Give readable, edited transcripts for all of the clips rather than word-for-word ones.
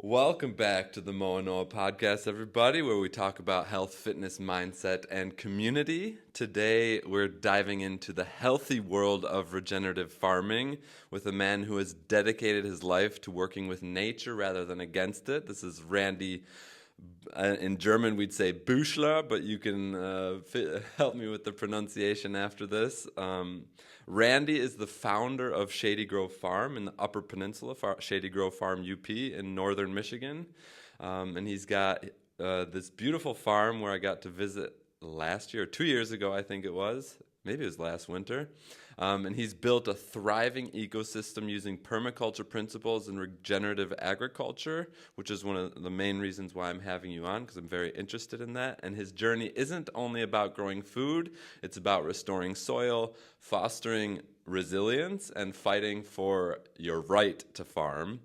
Welcome back to the CoachNoah podcast, everybody, where we talk about health, fitness, mindset, and community. Today, we're diving into the healthy world of regenerative farming with a man who has dedicated his life to working with nature rather than against it. This is Randy. In German, we'd say Buchler, but you can help me with the pronunciation after this. Randy is the founder of Shady Grove Farm in the Upper Peninsula, Shady Grove Farm UP in northern Michigan. And he's got this beautiful farm where I got to visit last year, 2 years ago, I think it was. Maybe it was last winter. And he's built a thriving ecosystem using permaculture principles and regenerative agriculture, which is one of the main reasons why I'm having you on, because I'm very interested in that. And his journey isn't only about growing food, it's about restoring soil, fostering resilience, and fighting for your right to farm.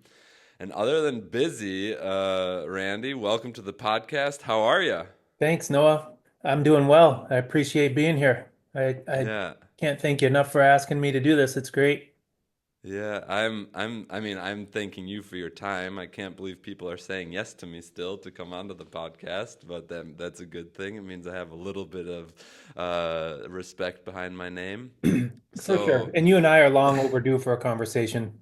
And other than busy, Randy, welcome to the podcast. How are you? Thanks, Noah. I'm doing well. I appreciate being here. I Yeah. can't thank you enough for asking me to do this. It's great. Yeah, I'm thanking you for your time. I can't believe people are saying yes to me still to come onto the podcast, but that's a good thing. It means I have a little bit of respect behind my name. For sure. So, And you and I are long overdue for a conversation.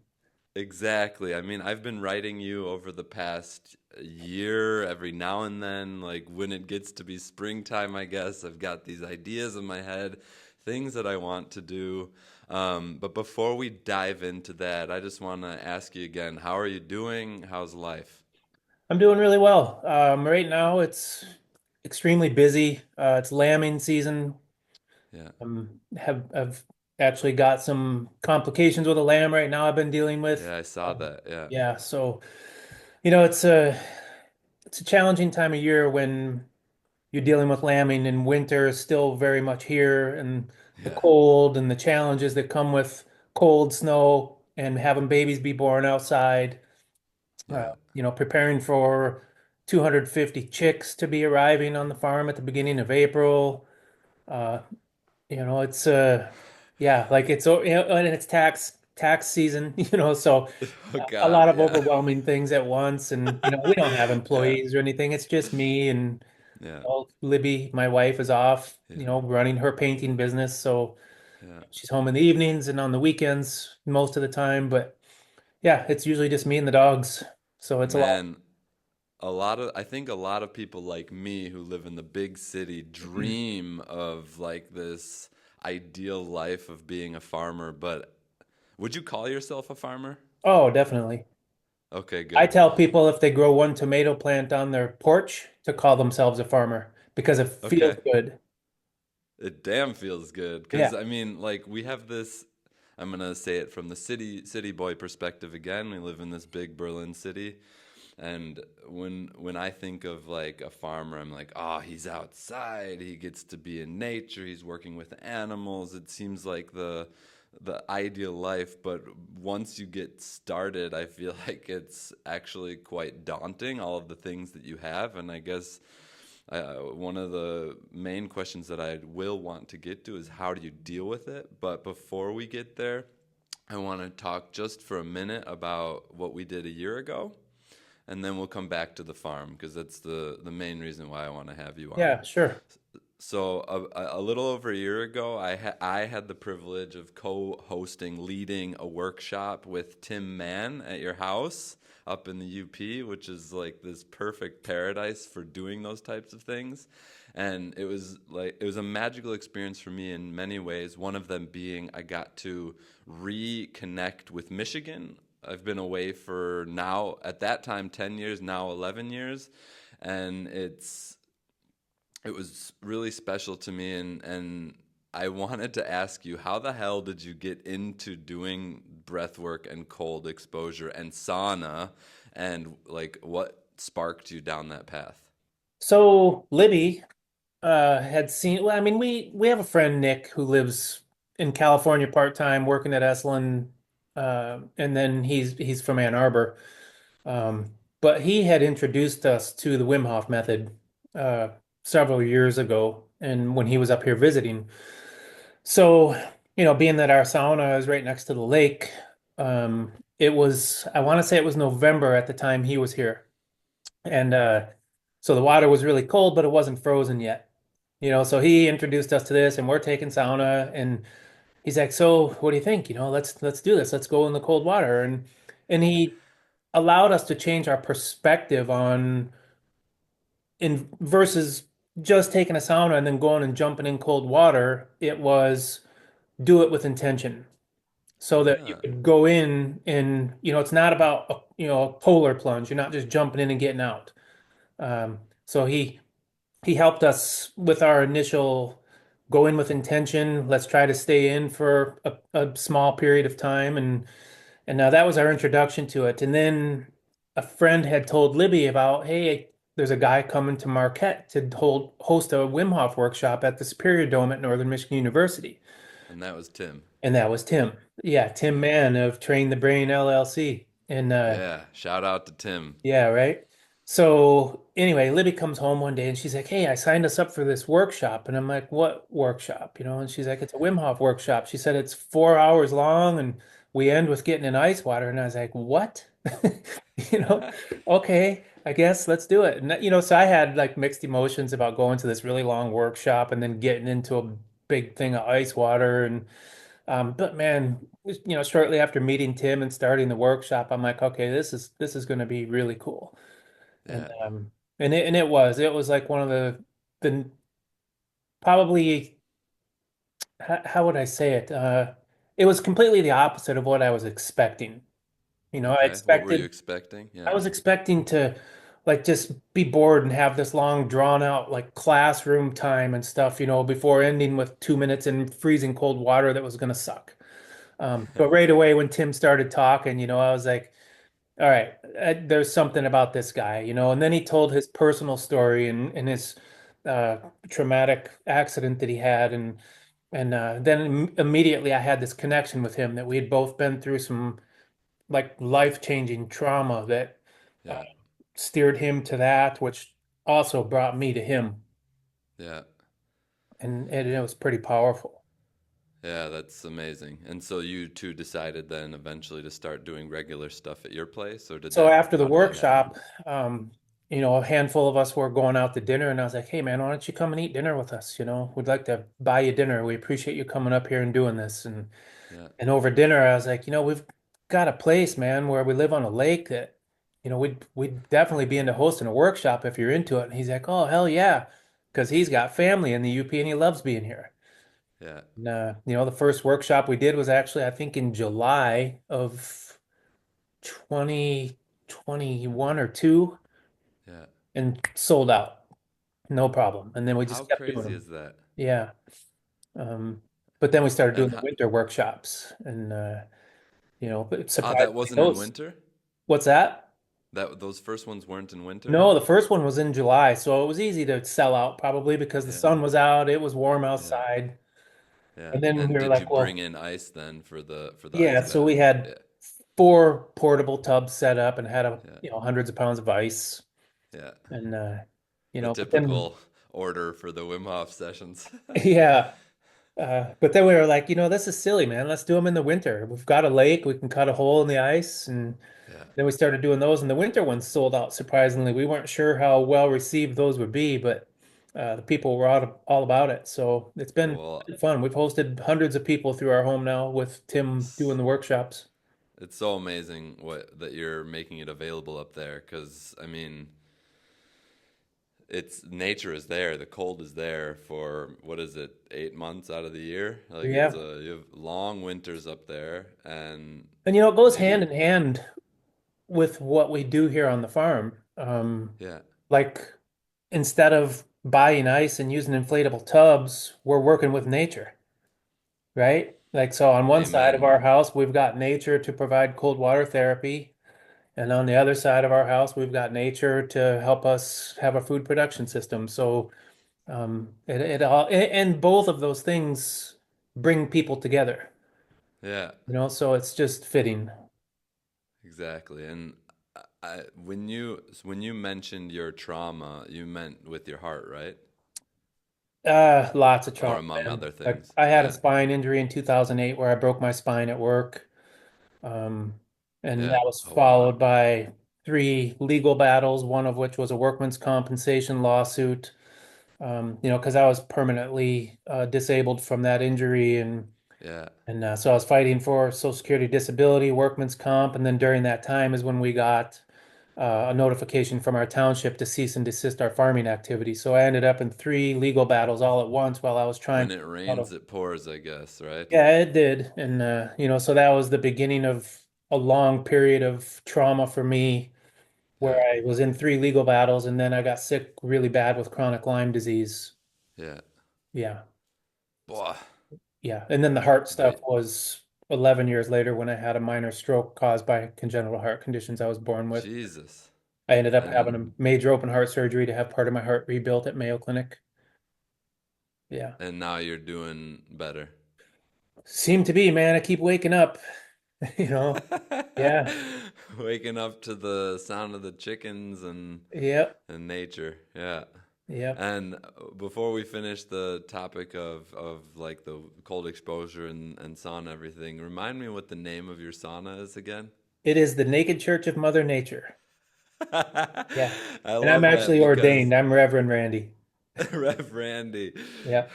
exactly. I mean, I've been writing you over the past year, every now and then, like when it gets to be springtime, I guess, I've got these ideas in my head, things that I want to do. But before we dive into that, I just want to ask you again, how are you doing? How's life? I'm doing really well. Right now it's extremely busy. It's lambing season. Yeah. I've actually got some complications with a lamb right now I've been dealing with. Yeah, I saw that. Yeah. Yeah, so it's a challenging time of year when you're dealing with lambing and winter is still very much here and the Yeah. cold and the challenges that come with cold snow and having babies be born outside. Yeah. Preparing for 250 chicks to be arriving on the farm at the beginning of April. Uh, it's yeah, like and it's tax season, so Oh a lot God, of yeah. overwhelming things at once. And we don't have Yeah. employees or anything. It's just me and Yeah. Libby, my wife, is off, Yeah. running her painting business. So Yeah. she's home in the evenings and on the weekends most of the time. But yeah, it's usually just me and the dogs. So it's a lot. Man, I think a lot of people like me who live in the big city dream of like this ideal life of being a farmer, but would you call yourself a farmer? Oh, definitely. Okay, I good. tell people if they grow one tomato plant on their porch to call themselves a farmer because it feels Okay. good. It damn feels good Yeah. because I mean, like we have this. I'm gonna say it from the city boy perspective again. We live in this big Berlin city, and when I think of like a farmer, I'm like, oh, he's outside. He gets to be in nature. He's working with animals. It seems like the ideal life. But once you get started, I feel like it's actually quite daunting. All of the things that you have, and I guess one of the main questions that I will want to get to is how do you deal with it? But before we get there, I want to talk just for a minute about what we did a year ago, and then we'll come back to the farm because that's the main reason why I want to have you on. Yeah, sure. So a little over a year ago, I had the privilege of co-hosting, leading a workshop with Tim Mann at your house up in the UP, which is like this perfect paradise for doing those types of things. And it was a magical experience for me in many ways. One of them being I got to reconnect with Michigan. I've been away for now at that time 10 years, now 11 years, and it was really special to me, and I wanted to ask you, how the hell did you get into doing breath work and cold exposure and sauna, and like what sparked you down that path? So Libby had seen, well, I mean, we have a friend, Nick, who lives in California part-time working at Esalen, and then he's from Ann Arbor. But he had introduced us to the Wim Hof method uh, several years ago, and when he was up here visiting. So, being that our sauna is right next to the lake, it was, I want to say it was November at the time he was here. And so the water was really cold, but it wasn't frozen yet. So he introduced us to this, and we're taking sauna, and he's like, "So, what do you think? Let's do this. Let's go in the cold water." And he allowed us to change our perspective on in versus just taking a sauna and then going and jumping in cold water. It was do it with intention so that you Yeah. could go in and, it's not about a polar plunge. You're not just jumping in and getting out. So he helped us with our initial go in with intention. Let's try to stay in for a small period of time, and that was our introduction to it. And then a friend had told Libby about, hey, there's a guy coming to Marquette to host a Wim Hof workshop at the Superior Dome at Northern Michigan University. And that was Tim. And that was Tim. Yeah, Tim Yeah. Mann of Train the Brain LLC. And Yeah. Shout out to Tim. yeah, right. So anyway, Libby comes home one day and she's like, "Hey, I signed us up for this workshop." And I'm like, "What workshop?" And she's like, "It's a Wim Hof workshop." She said it's 4 hours long and we end with getting in ice water. And I was like, "What?" You know, okay, I guess let's do it. And so I had like mixed emotions about going to this really long workshop and then getting into a big thing of ice water. And but man, shortly after meeting Tim and starting the workshop, I'm like, okay, this is going to be really cool. And Yeah. it was like one of the probably how would I say it? It was completely the opposite of what I was expecting. I Okay. What were you expected expecting? I Yeah. was expecting to like just be bored and have this long drawn out like classroom time and stuff, before ending with 2 minutes in freezing cold water that was gonna suck. But right away when Tim started talking, I was like, all right, there's something about this guy, and then he told his personal story and his uh, traumatic accident that he had, and then immediately I had this connection with him that we had both been through some like life-changing trauma that uh, Yeah. steered him to that, which also brought me to him, Yeah. and it was pretty powerful. Yeah, that's amazing. And so you two decided then eventually to start doing regular stuff at your place, or So after the how did that happen? workshop, a handful of us were going out to dinner, and I was like, "Hey, man, why don't you come and eat dinner with us? We'd like to buy you dinner. We appreciate you coming up here and doing this." Yeah. And over dinner, I was like, "We've got a place, man, where we live on a lake that, we'd definitely be into hosting a workshop if you're into it." And he's like, "Oh, hell yeah," because he's got family in the UP and he loves being here. Yeah. And, the first workshop we did was actually, I think, in July of 2021 or two Yeah. and sold out. No problem. And then we How just kept doing crazy them. is that? Yeah. Um, but then we started doing And the how, winter workshops and but that surprisingly wasn't in those, winter? what's that? That those first ones weren't in winter? No, the first one was in July, so it was easy to sell out probably because the Yeah. sun was out, it was warm Yeah. outside. Yeah. And then we And were did you like, bring well, in ice then for the yeah, ice so we bath? had Yeah. 4 portable tubs set up and had Yeah. hundreds of pounds of ice. Yeah. And The but then typical order for the Wim Hof sessions. yeah. But then we were like, this is silly, man. Let's do them in the winter. We've got a lake, we can cut a hole in the ice, and Yeah. then we started doing those, and the winter ones sold out surprisingly. We weren't sure how well received those would be, but the people were all about it. So it's been Well, fun. We've hosted hundreds of people through our home now with Tim doing it's the workshops. it's so amazing what that you're making it available up there because I mean, it's nature is there, the cold is there for what is it, 8 months out of the year? Like Yeah. you have long winters up there and And it goes hand maybe in hand with what we do here on the farm. yeah. Like instead of buying ice and using inflatable tubs, we're working with nature, right? Like so on one side of Amen. our house, we've got nature to provide cold water therapy, and on the other side of our house, we've got nature to help us have a food production system. So it all and both of those things bring people together, Yeah, so it's just fitting. exactly. And when you mentioned your trauma, you meant with your heart, right? Lots of Or trauma, among man. other Like things. I had a Yeah. spine injury in 2008 where I broke my spine at work. Um, and Yeah. that was Oh wow. followed by three legal battles, one of which was a workman's compensation lawsuit. Because I was permanently disabled from that injury, Yeah. and so I was fighting for Social Security disability, workman's comp, and then during that time is when we got a notification from our township to cease and desist our farming activity. So I ended up in three legal battles all at once while I was trying When to it get out rains, of. it pours, I guess, right? Yeah, it did, and so that was the beginning of a long period of trauma for me, where Yeah. I was in three legal battles, and then I got sick really bad with chronic Lyme disease. Yeah. Yeah. Boy. Yeah, and then the heart stuff But was 11 years later when I had a minor stroke caused by congenital heart conditions I was born with. Jesus. I ended up having And a major open heart surgery to have part of my heart rebuilt at Mayo Clinic. Yeah. and now you're doing better. Seem to be, man. I keep waking up, you know. Yeah. Waking up to the sound of the chickens Yep. and nature. Yeah. Yep. And before we finish the topic of like the cold exposure and sauna everything, remind me what the name of your sauna is again. It is the Naked Church of Mother Nature. Yeah. I And I'm love that actually because ordained. I'm Reverend Randy. Rev Randy. Yep.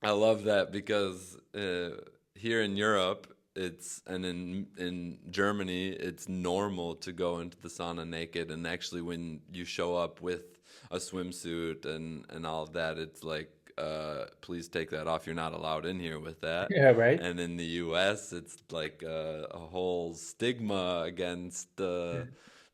I love that because here in Europe, it's and in Germany, it's normal to go into the sauna naked. And actually, when you show up with a swimsuit and all of that, it's like, please take that off. You're not allowed in here with that. Yeah, right. And in the U.S., it's like a whole stigma against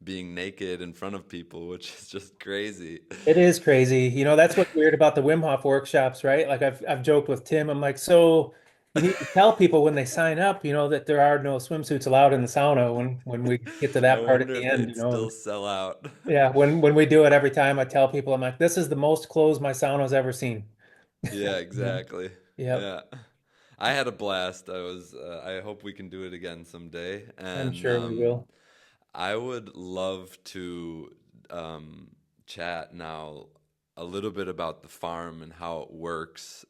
being naked in front of people, which is just crazy. It is crazy. That's what's weird about the Wim Hof workshops, right? Like I've joked with Tim. I'm like, so you need to tell people when they sign up, that there are no swimsuits allowed in the sauna when we get to I that part at wonder the if end, they'd still And sell out. yeah, when we do it every time I tell people, I'm like, this is the most clothes my sauna's ever seen. Yeah, Yeah. exactly. Yep. Yeah. I had a blast. I hope we can do it again someday. I'm And sure we will. I would love to um, chat now a little bit about the farm and how it works.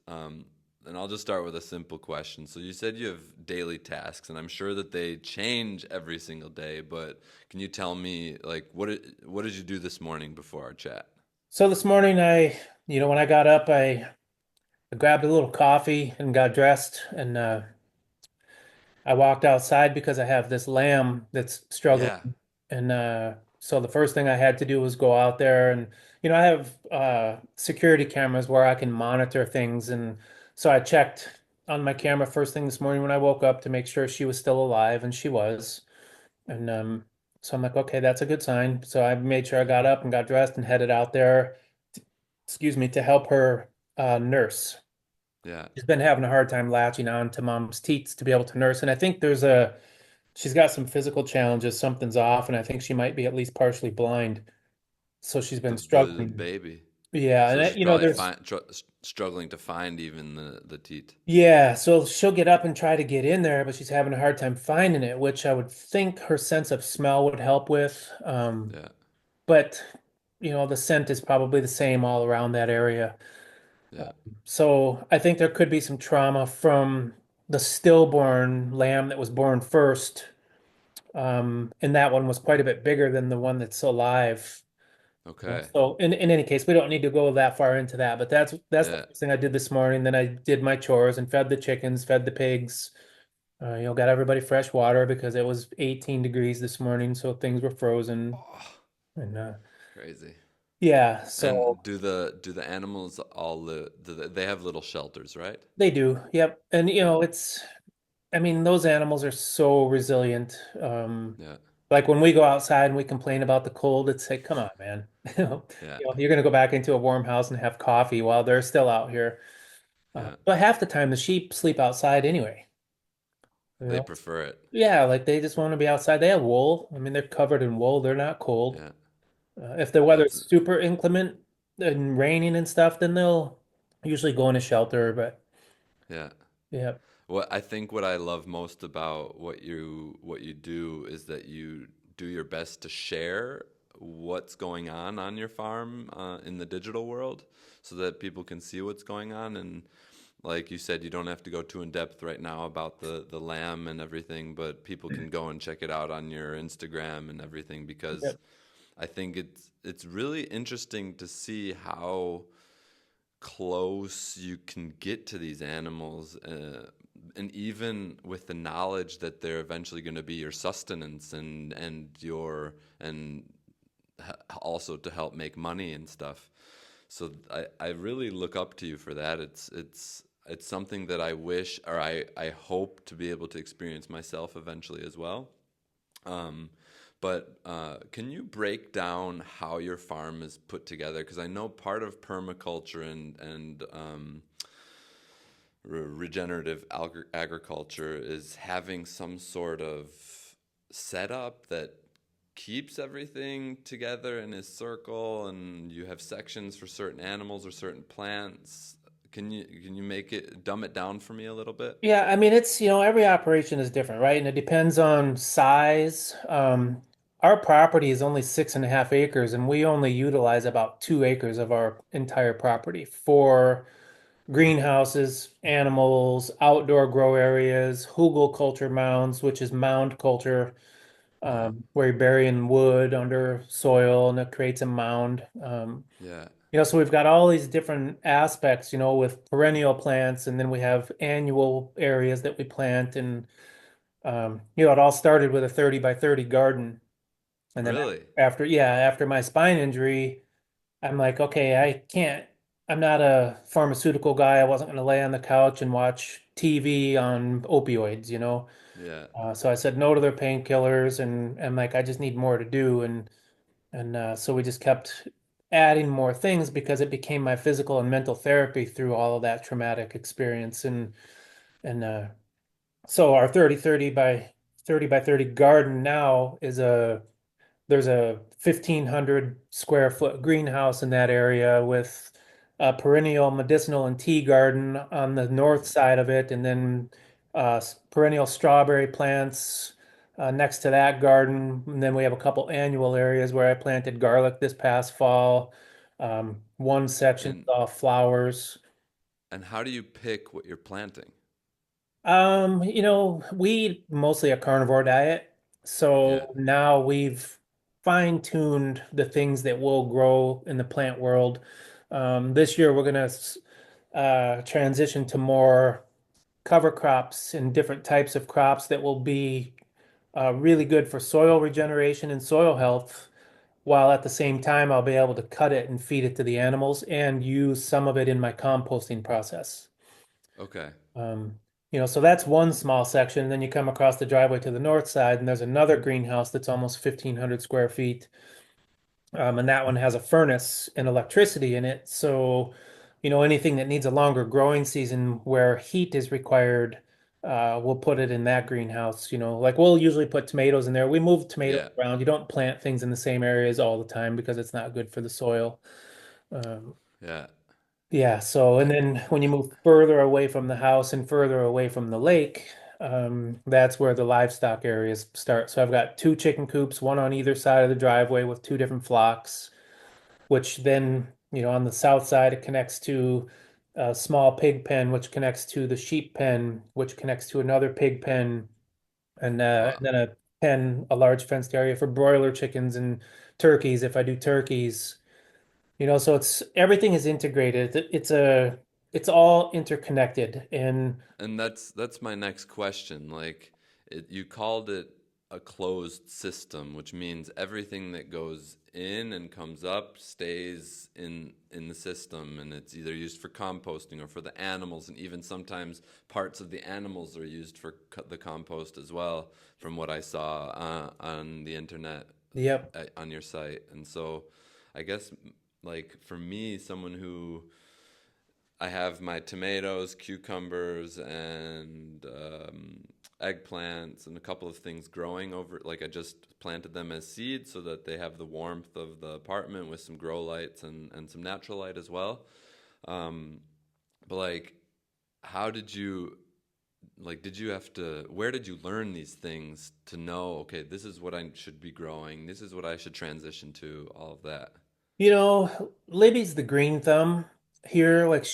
And I'll just start with a simple question. So you said you have daily tasks, and I'm sure that they change every single day. But can you tell me, like, what did you do this morning before our chat? So this morning when I got up, I grabbed a little coffee and got dressed, and I walked outside because I have this lamb that's struggling. Yeah, And so the first thing I had to do was go out there, and I have security cameras where I can monitor things. And so I checked on my camera first thing this morning when I woke up to make sure she was still alive, and she was. And so I'm like, okay, that's a good sign. So I made sure I got up and got dressed and headed out there, excuse me, to help her nurse. yeah. She's been having a hard time latching on to mom's teats to be able to nurse. And I think she's got some physical challenges. Something's off, and I think she might be at least partially blind. So she's been The struggling. baby. Yeah. So she's And probably there's, struggling to find even the teat. yeah. So she'll get up and try to get in there, but she's having a hard time finding it, which I would think her sense of smell would help with. Yeah, But, the scent is probably the same all around that area. yeah. So I think there could be some trauma from the stillborn lamb that was born first. And that one was quite a bit bigger than the one that's alive. Okay. So in any case, we don't need to go that far into that, but that's the Yeah, first thing I did this morning. Then I did my chores and fed the chickens, fed the pigs, got everybody fresh water because it was 18 degrees this morning, so things were frozen. And crazy. yeah, so And do the animals all they have little shelters, right? they do. Yep. And Yeah, I mean, those animals are so resilient. yeah, Like when we go outside and we complain about the cold, it's like, come on, man. yeah, You're going to go back into a warm house and have coffee while they're still out here. yeah. But half the time, the sheep sleep outside anyway. You They know? prefer it. Yeah, like they just want to be outside. They have wool. I mean, they're covered in wool. They're not cold. Yeah, If the that's weather's super inclement and raining and stuff, then they'll usually go in a shelter. But yeah. yeah, What I love most about what you do is that you do your best to share what's going on your farm in the digital world, so that people can see what's going on. And Like you said, you don't have to go too in depth right now about the lamb and everything, but people can go and check it out on your Instagram and everything because Yep. I think it's really interesting to see how close you can get to these animals, and even with the knowledge that they're eventually going to be your sustenance and also to help make money and stuff. So I really look up to you for that. It's something that I wish or I hope to be able to experience myself eventually as well. Um, but can you break down how your farm is put together? Because I know part of permaculture and regenerative agriculture is having some sort of setup that keeps everything together in a circle, and you have sections for certain animals or certain plants. Can you make it dumb it down for me a little bit? Yeah, I mean it's, every operation is different, right? And it depends on size. Our property is only 6.5 acres, and we only utilize about 2 acres of our entire property for greenhouses, animals, outdoor grow areas, hugel culture mounds, which is mound culture, Uh-huh. where you're burying wood under soil and it creates a mound. Yeah. So we've got all these different aspects, with perennial plants, and then we have annual areas that we plant. And, it all started with a 30 by 30 garden. And then Really? after my spine injury, I'm like, okay, I'm not a pharmaceutical guy. I wasn't going to lay on the couch and watch TV on opioids. Yeah. So I said no to their painkillers, and like, I just need more to do. And so we just kept adding more things because it became my physical and mental therapy through all of that traumatic experience. And so our 30 by 30 garden now there's a 1,500 square foot greenhouse in that area with a perennial medicinal and tea garden on the north side of it, and then perennial strawberry plants next to that garden. And then we have a couple annual areas where I planted garlic this past fall. One section is And all flowers. and how do you pick what you're planting? We eat mostly a carnivore diet. Yeah. So now we've fine-tuned the things that will grow in the plant world. This year we're gonna transition to more cover crops and different types of crops that will be really good for soil regeneration and soil health, while at the same time I'll be able to cut it and feed it to the animals and use some of it in my composting process. Okay. Um, so that's one small section. Then you come across the driveway to the north side, and there's another greenhouse that's almost 1,500 square feet. And that one has a furnace and electricity in it. So, anything that needs a longer growing season where heat is required, we'll put it in that greenhouse. Like we'll usually put tomatoes in there. We move tomatoes Yeah. around. You don't plant things in the same areas all the time because it's not good for the soil. Um, Yeah. yeah, so and I, then when you move further away from the house and further away from the lake, that's where the livestock areas start. So I've got two chicken coops, one on either side of the driveway with two different flocks, which then, on the south side it connects to a small pig pen, which connects to the sheep pen, which connects to another pig pen, and wow. then a large fenced area for broiler chickens and turkeys if I do turkeys. So it's everything is integrated. It's all interconnected. And And that's my next question. Like you called it a closed system, which means everything that goes in and comes up stays in the system, and it's either used for composting or for the animals, and even sometimes parts of the animals are used for the compost as well, from what I saw on the internet yep. on your site. And so, I guess like for me, someone who I have my tomatoes, cucumbers, and eggplants, and a couple of things growing over. Like I just planted them as seeds so that they have the warmth of the apartment with some grow lights and some natural light as well. Um, but like, how did you did you have to? Where did you learn these things to know? Okay, this is what I should be growing. This is what I should transition to. All of that. Libby's the green thumb here. Like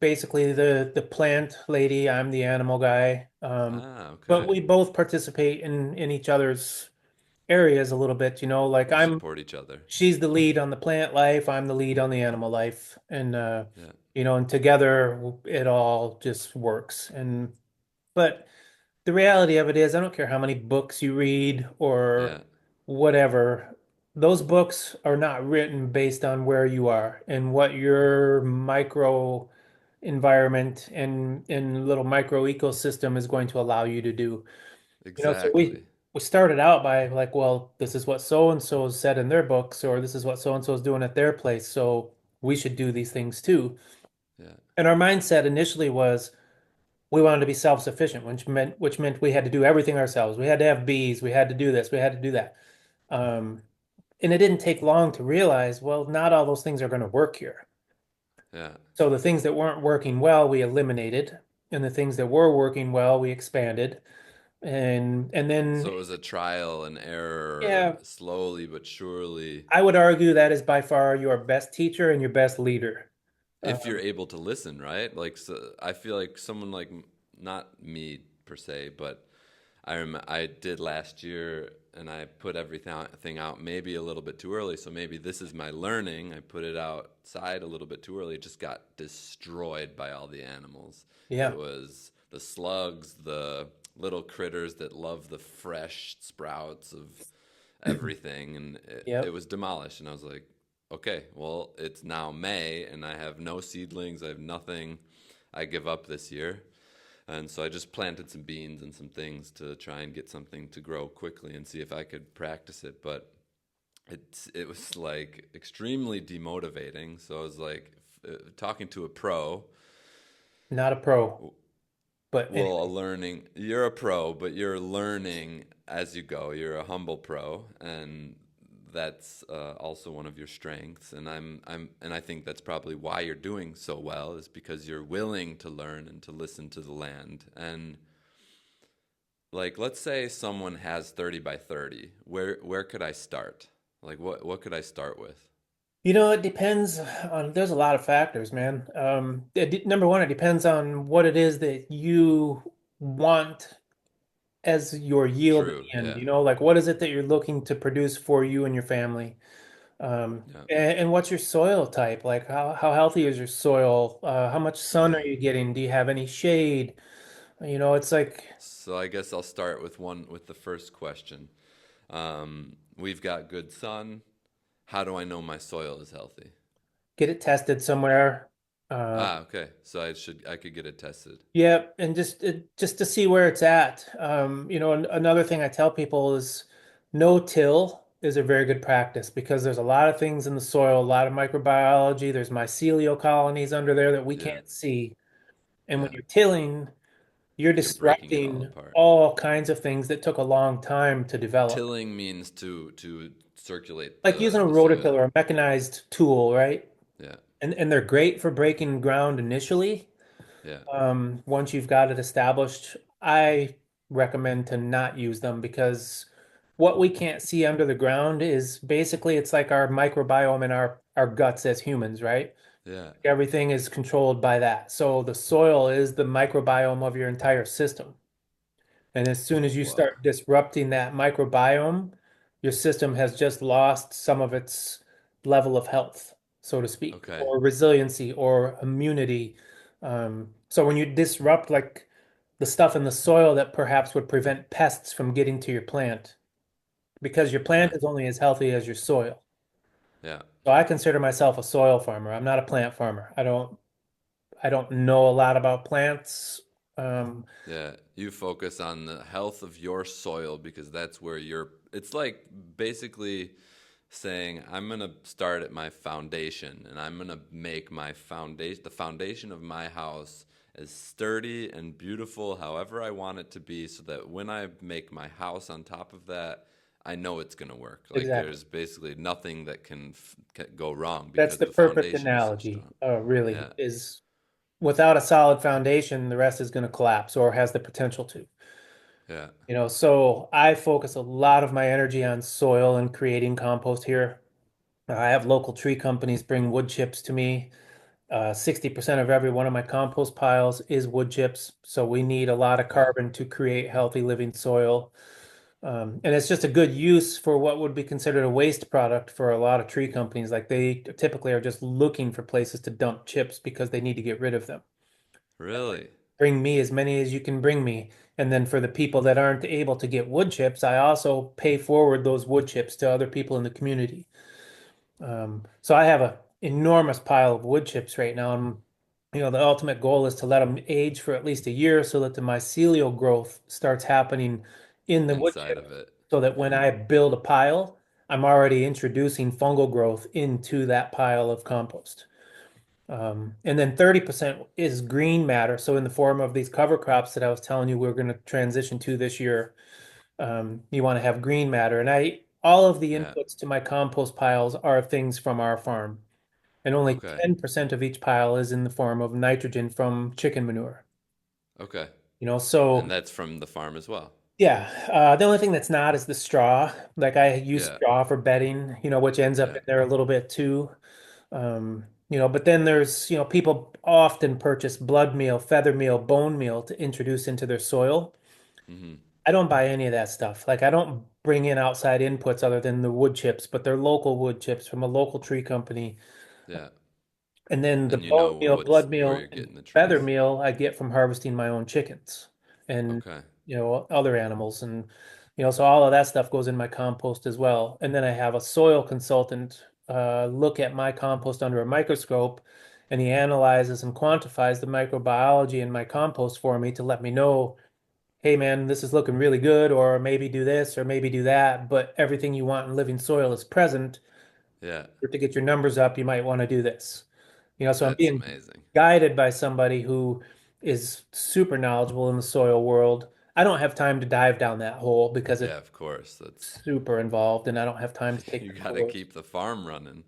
basically the plant lady. I'm the animal guy. Ah, But okay. we both participate in each other's areas a little bit, you know, like You support each other. she's the lead on the plant life, I'm the lead on the animal life. And Yeah, you know, and together it all just works. And but the reality of it is, I don't care how many books you read or yeah, whatever, those books are not written based on where you are and what your micro environment and little micro ecosystem is going to allow you to do. You know, so exactly. we started out by like, well, this is what so and so said in their books, or this is what so and so is doing at their place, so we should do these things too. Yeah. And our mindset initially was we wanted to be self-sufficient, which meant we had to do everything ourselves. We had to have bees, we had to do this, we had to do that. Um, and it didn't take long to realize, well, not all those things are going to work here. Yeah. So the things that weren't working well, we eliminated, and the things that were working well, we expanded. And then So it was a trial and error, yeah, slowly but surely, I would argue that is by far your best teacher and your best leader. if you're Um, able to listen, right? Like, so I feel like someone like not me per se, but I did last year, and I put everything out maybe a little bit too early. So maybe this is my learning. I put it outside a little bit too early. It just got destroyed by all the animals. yeah, It was the slugs, the little critters that love the fresh sprouts of everything, and it yep. was demolished. And I was like, okay, well, it's now May, and I have no seedlings. I have nothing. I give up this year. And so I just planted some beans and some things to try and get something to grow quickly and see if I could practice it. But it was like extremely demotivating. So I was like talking to a pro. Not a pro, but Well, a anyway, learning. You're a pro, but you're learning as you go. You're a humble pro, and that's also one of your strengths. And and I think that's probably why you're doing so well is because you're willing to learn and to listen to the land. And like, let's say someone has 30 by 30. Where could I start? Like, what could I start with? you know, it depends on, there's a lot of factors, man. Number one, it depends on what it is that you want as your yield at True. the end. Yeah. You know, like what is it that you're looking to produce for you and your family? Yeah. And what's your soil type? Like how healthy is your soil? How much sun are Yeah. you getting? Do you have any shade? You know, it's like So I guess I'll start with the first question. We've got good sun. How do I know my soil is healthy? get it tested somewhere. Uh, Ah, okay. So I could get it tested. yeah, and just to see where it's at. You know, another thing I tell people is no till is a very good practice because there's a lot of things in the soil, a lot of microbiology. There's mycelial colonies under there that we Yeah. can't see. And when Yeah. you're tilling, you're You're breaking it all disrupting apart. all kinds of things that took a long time to develop. Tilling means to circulate Like using a the soil. rototiller, a mechanized tool, right? Yeah. And they're great for breaking ground initially. Yeah. Once you've got it established, I recommend to not use them because what we can't see under the ground is basically it's like our microbiome in our guts as humans, right? Yeah. Everything is controlled by that. So the soil is the microbiome of your entire system. And as soon as you Wow. start disrupting that microbiome, your system has just lost some of its level of health, so to speak, Okay. or resiliency or immunity. So when you disrupt like the stuff in the soil that perhaps would prevent pests from getting to your plant, because your plant Right. is only as healthy as your soil. Yeah. So I consider myself a soil farmer. I'm not a plant farmer. I don't know a lot about plants. Um, Yeah, you focus on the health of your soil because that's where it's like basically saying, I'm going to start at my foundation and I'm going to make the foundation of my house as sturdy and beautiful, however I want it to be, so that when I make my house on top of that, I know it's going to work. Like exactly. there's basically nothing that can go wrong That's because the the perfect foundation is so analogy, strong. really, Yeah, is without a solid foundation, the rest is going to collapse or has the potential to. yeah, You know, so I focus a lot of my energy on soil and creating compost here. I have local tree companies bring wood chips to me. 60% of every one of my compost piles is wood chips. So we need a lot of Wow. carbon to create healthy living soil. And it's just a good use for what would be considered a waste product for a lot of tree companies. Like they typically are just looking for places to dump chips because they need to get rid of them. Really? Bring me as many as you can bring me. And then for the people that aren't able to get wood chips, I also pay forward those wood chips to other people in the community. So I have an enormous pile of wood chips right now, and the ultimate goal is to let them age for at least a year so that the mycelial growth starts happening in the wood Inside chips, of it. so that when Yeah. I build a pile, I'm already introducing fungal growth into that pile of compost. And then 30% is green matter. So in the form of these cover crops that I was telling you we're going to transition to this year, you want to have green matter. And all of the Yeah. inputs to my compost piles are things from our farm. And only Okay. 10% of each pile is in the form of nitrogen from chicken manure. Okay. So And that's from the farm as well. yeah, the only thing that's not is the straw. Like I use Yeah. straw for bedding, which ends up Yeah. in there a little bit too. But then there's, people often purchase blood meal, feather meal, bone meal to introduce into their soil. Mm-hmm. I don't buy any of that stuff. Like I don't bring in outside inputs other than the wood chips, but they're local wood chips from a local tree company. Yeah. And then the And you bone know meal, what's blood where meal, you're and getting the feather trees. meal I get from harvesting my own chickens and Okay. other animals. And so all of that stuff goes in my compost as well. And then I have a soil consultant look at my compost under a microscope, and he analyzes and quantifies the microbiology in my compost for me to let me know, hey man, this is looking really good, or maybe do this or maybe do that, but everything you want in living soil is present. Yeah. To get your numbers up, you might want to do this. So I'm That's being amazing. guided by somebody who is super knowledgeable in the soil world. I don't have time to dive down that hole because Yeah, it's of course. That's super involved and I don't have time to take you the got to course. keep the farm running.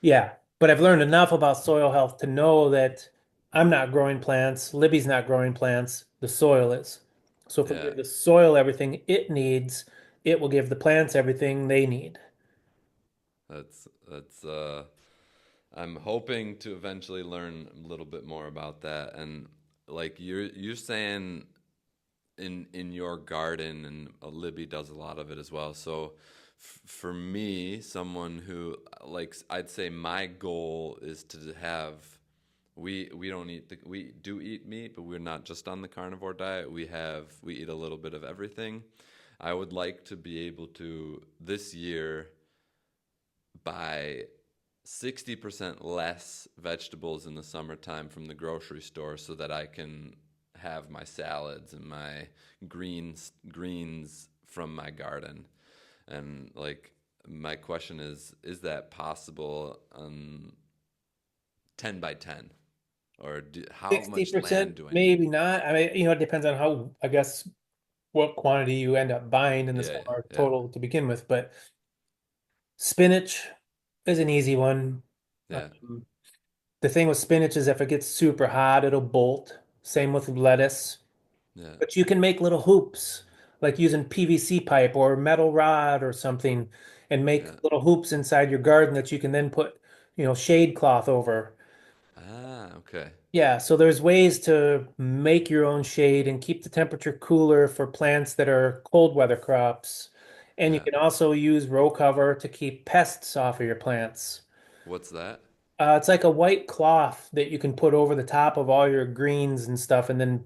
Yeah, but I've learned enough about soil health to know that I'm not growing plants, Libby's not growing plants, the soil is. So if we Yeah. give the soil everything it needs, it will give the plants everything they need. That's I'm hoping to eventually learn a little bit more about that. And like you're saying in your garden, and Libby does a lot of it as well. So for me, someone who, like, I'd say my goal is to have, we don't eat we do eat meat, but we're not just on the carnivore diet. We eat a little bit of everything. I would like to be able to this year buy 60% less vegetables in the summertime from the grocery store so that I can have my salads and my greens from my garden. And like my question is that possible on 10 by 10, or how much 60%, land do I need? maybe not. I mean, it depends on how, I guess, what quantity you end up buying in the Yeah, summer yeah, total to begin with. But spinach is an easy one. yeah, Um, the thing with spinach is if it gets super hot, it'll bolt. Same with lettuce. yeah, But you can make little hoops, like using PVC pipe or metal rod or something, and make yeah. little hoops inside your garden that you can then put, shade cloth over. Ah, okay. Yeah, so there's ways to make your own shade and keep the temperature cooler for plants that are cold weather crops. And you Yeah. can also use row cover to keep pests off of your plants. What's that? It's like a white cloth that you can put over the top of all your greens and stuff, and then,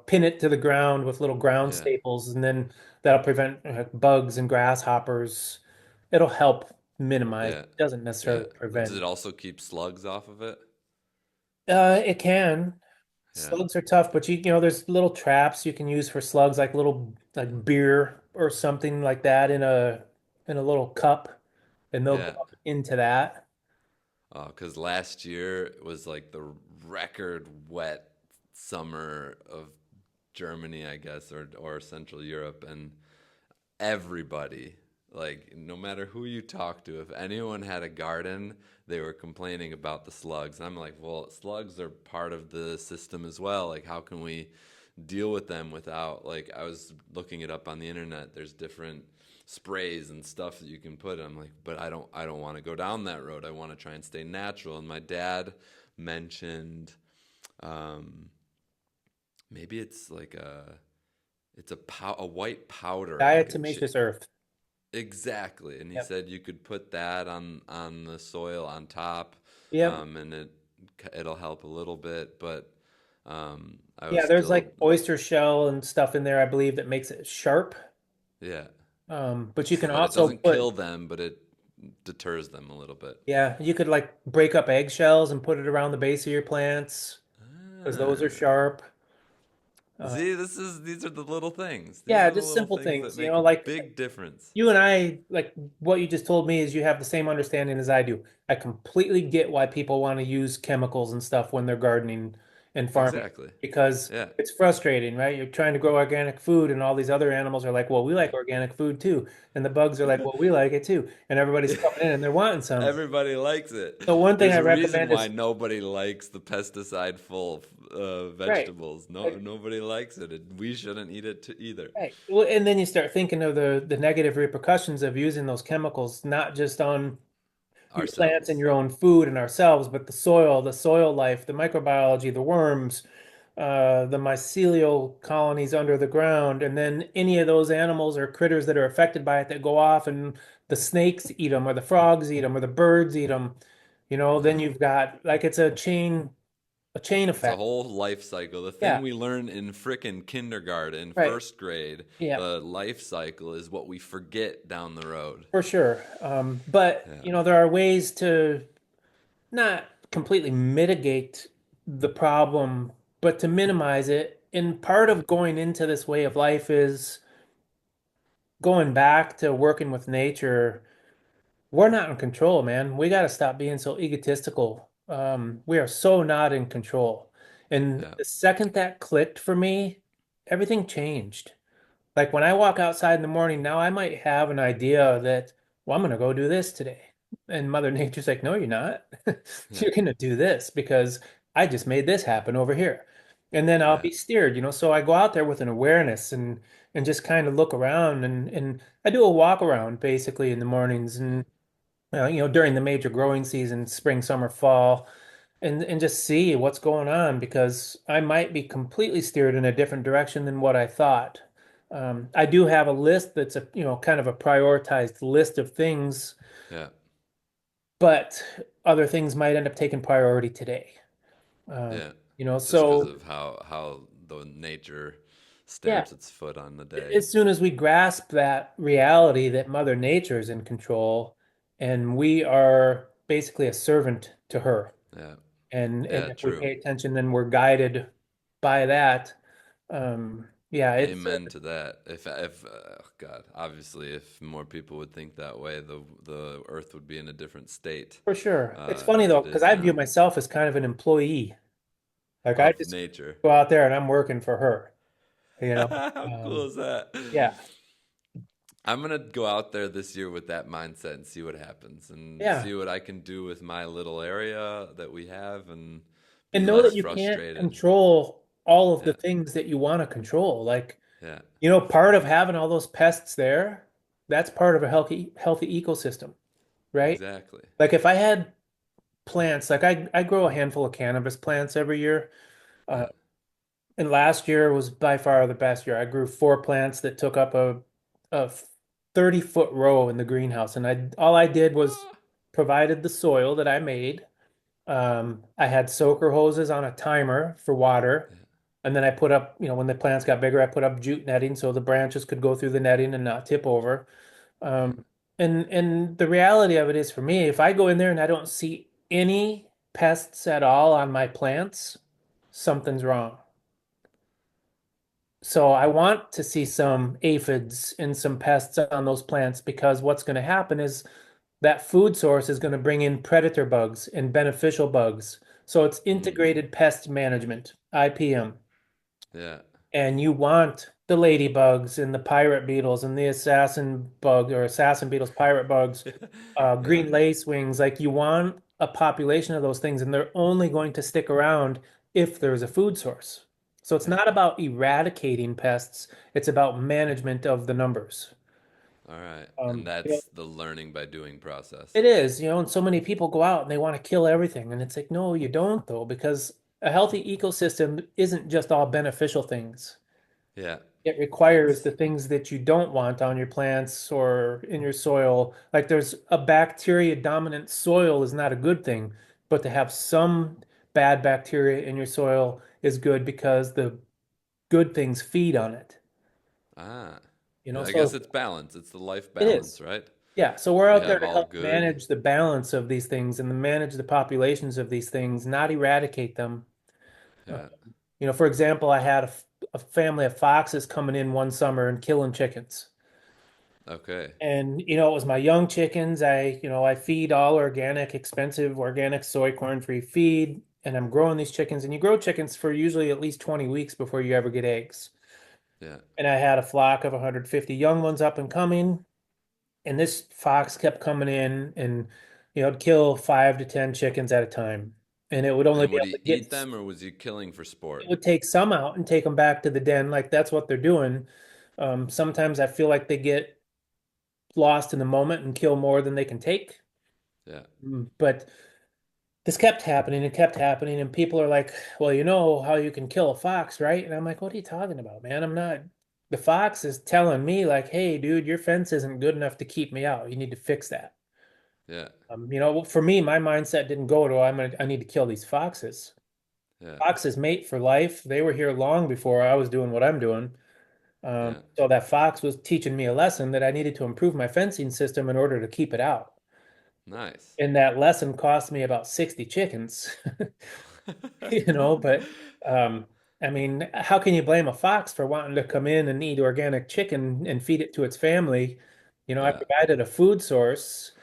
pin it to the ground with little ground Yeah, staples, and then that'll prevent bugs and grasshoppers. It'll help minimize. yeah, It doesn't yeah. necessarily Does prevent. it also keep slugs off of it? It can. Yeah, Slugs are tough, but there's little traps you can use for slugs, like little like beer or something like that in a little cup, and they'll go yeah. up into that. Because last year was like the record wet summer of Germany, I guess, or Central Europe, and everybody, like, no matter who you talk to, if anyone had a garden, they were complaining about the slugs. And I'm like, well, slugs are part of the system as well. Like, how can we deal with them without, like, I was looking it up on the internet. There's different sprays and stuff that you can put. I'm like, but I don't want to go down that road. I want to try and stay natural. And my dad mentioned um, maybe it's like a white powder I could Diatomaceous earth. exactly, and he Yep. said you could put that on the soil on top, Yep. and it'll help a little bit, but I was Yeah, there's still like oyster shell and stuff in there, I believe, that makes it sharp. yeah. But you can But it also doesn't put, kill them, but it deters them a little bit. yeah, you could like break up eggshells and put it around the base of your plants because those are Ah. sharp. Uh, See, these are the little things. These yeah, are the just little simple things that things, make a like big difference. you and I, like what you just told me is you have the same understanding as I do. I completely get why people want to use chemicals and stuff when they're gardening and farming Exactly. because Yeah. it's frustrating, right? You're trying to grow organic food and all these other animals are like, well, we like organic food too. And the bugs are like, well, we like it too. And everybody's coming in and they're wanting some. Everybody likes it. So one thing There's I a reason recommend why is, nobody likes the pesticide full right. vegetables. No, Like, nobody likes it, and we shouldn't eat it either. right. Well, and then you start thinking of the negative repercussions of using those chemicals, not just on your plants and Ourselves. your own food and ourselves, but the soil life, the microbiology, the worms, the mycelial colonies under the ground, and then any of those animals or critters that are affected by it that go off and the snakes eat them, or the frogs eat them, or the birds eat them. Then Yeah. you've got like it's a chain It's a effect. whole life cycle. The thing Yeah, we learn in frickin' kindergarten, right. first grade, Yeah, the life cycle is what we forget down the road. for sure. But Yeah. there are ways to not completely mitigate the problem, but to minimize it. And part Yeah. of going into this way of life is going back to working with nature. We're not in control, man. We got to stop being so egotistical. We are so not in control. And Yeah. the second that clicked for me, everything changed. Like when I walk outside in the morning now, I might have an idea that, well, I'm going to go do this today. And Mother Nature's like, no, you're not. Yeah. You're going to do this because I just made this happen over here. And then I'll Yeah. be steered, So I go out there with an awareness and just kind of look around and I do a walk around basically in the mornings and during the major growing season, spring, summer, fall, and just see what's going on because I might be completely steered in a different direction than what I thought. I do have a list that's a kind of a prioritized list of things, Yeah. but other things might end up taking priority today. Um, Yeah. Just because so of how the nature yeah, stamps its foot on the day. as soon as we grasp that reality that Mother Nature is in control and we are basically a servant to her. Yeah. And Yeah. if we True. pay attention, then we're guided by that. Yeah, it's Amen to that. If God, obviously, if more people would think that way, the Earth would be in a different state, for sure. It's funny as though, it because is I view now myself as kind of an employee. Like I of just nature. go out there and I'm working for her, you know. How cool is that? Yeah, I'm gonna go out there this year with that mindset and see what happens, and yeah. see what I can do with my little area that we have, and be And know that less you can't frustrated. control all of the Yeah. things that you want to control. Like, Yeah. part of having all those pests there, that's part of a healthy ecosystem, right? Exactly. Like if I had plants, like I grow a handful of cannabis plants every year. Uh, Yeah. And last year was by far the best year. I grew four plants that took up a 30-foot row in the greenhouse. And all I did was Ah. provided the soil that I made. I had soaker hoses on a timer for water. Yeah. And then I put up, when the plants got bigger, I put up jute netting so the branches could go through the netting and not tip over. Right. And the reality of it is for me, if I go in there and I don't see any pests at all on my plants, something's wrong. So I want to see some aphids and some pests on those plants because what's going to happen is that food source is going to bring in predator bugs and beneficial bugs. So it's Mm. integrated pest management, IPM. Yeah. And you want the ladybugs and the pirate beetles and the assassin bug or assassin beetles, pirate bugs, Yeah. green lacewings. Like you want a population of those things, and they're only going to stick around if there's a food source. So it's Yeah. not about eradicating pests, it's about management of the numbers. All right. And Um, you know, that's the learning by doing process. it is, and so many people go out and they want to kill everything. And it's like, no, you don't though, because a healthy ecosystem isn't just all beneficial things. Yeah. It requires the It's things that you don't want on your plants or in your soil. Like there's a bacteria dominant soil is not a good thing, but to have some bad bacteria in your soil is good because the good things feed on it. ah. I guess So it's balance. It's the life it is. balance, right? Yeah, so we're You out there have to all help good. manage the balance of these things and manage the populations of these things, not eradicate them. Uh, Yeah. for example, I had a family of foxes coming in one summer and killing chickens. Okay. And it was my young chickens. I feed all organic, expensive organic soy corn-free feed, and I'm growing these chickens. And you grow chickens for usually at least 20 weeks before you ever get eggs. Yeah. And I had a flock of 150 young ones up and coming, and this fox kept coming in and it'd kill 5 to 10 chickens at a time. And it would only And be would able he to eat get them or was he killing for it sport? would take some out and take them back to the den. Like that's what they're doing. Sometimes I feel like they get lost in the moment and kill more than they can take. Yeah. But this kept happening and kept happening, and people are like, "Well, you know how you can kill a fox, right?" And I'm like, "What are you talking about, man? I'm not." The fox is telling me like, "Hey, dude, your fence isn't good enough to keep me out. You need to fix that." Yeah. For me, my mindset didn't go to I need to kill these foxes. Yeah. Foxes mate for life. They were here long before I was doing what I'm doing. Yeah. So that fox was teaching me a lesson that I needed to improve my fencing system in order to keep it out. Nice. And that lesson cost me about 60 chickens, but um, I mean, how can you blame a fox for wanting to come in and eat organic chicken and feed it to its family? I Yeah. provided a food source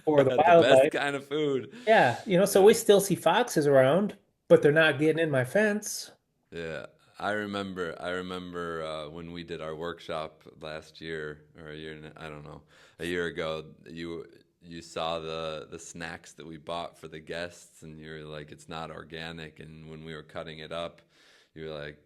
for the The best wildlife. kind of food. Yeah, so we Yeah. still see foxes around, but they're not getting in my fence. Yeah. I remember when we did our workshop last year or a year, I don't know, a year ago, you saw the snacks that we bought for the guests and you were like it's not organic, and when we were cutting it up, you were like,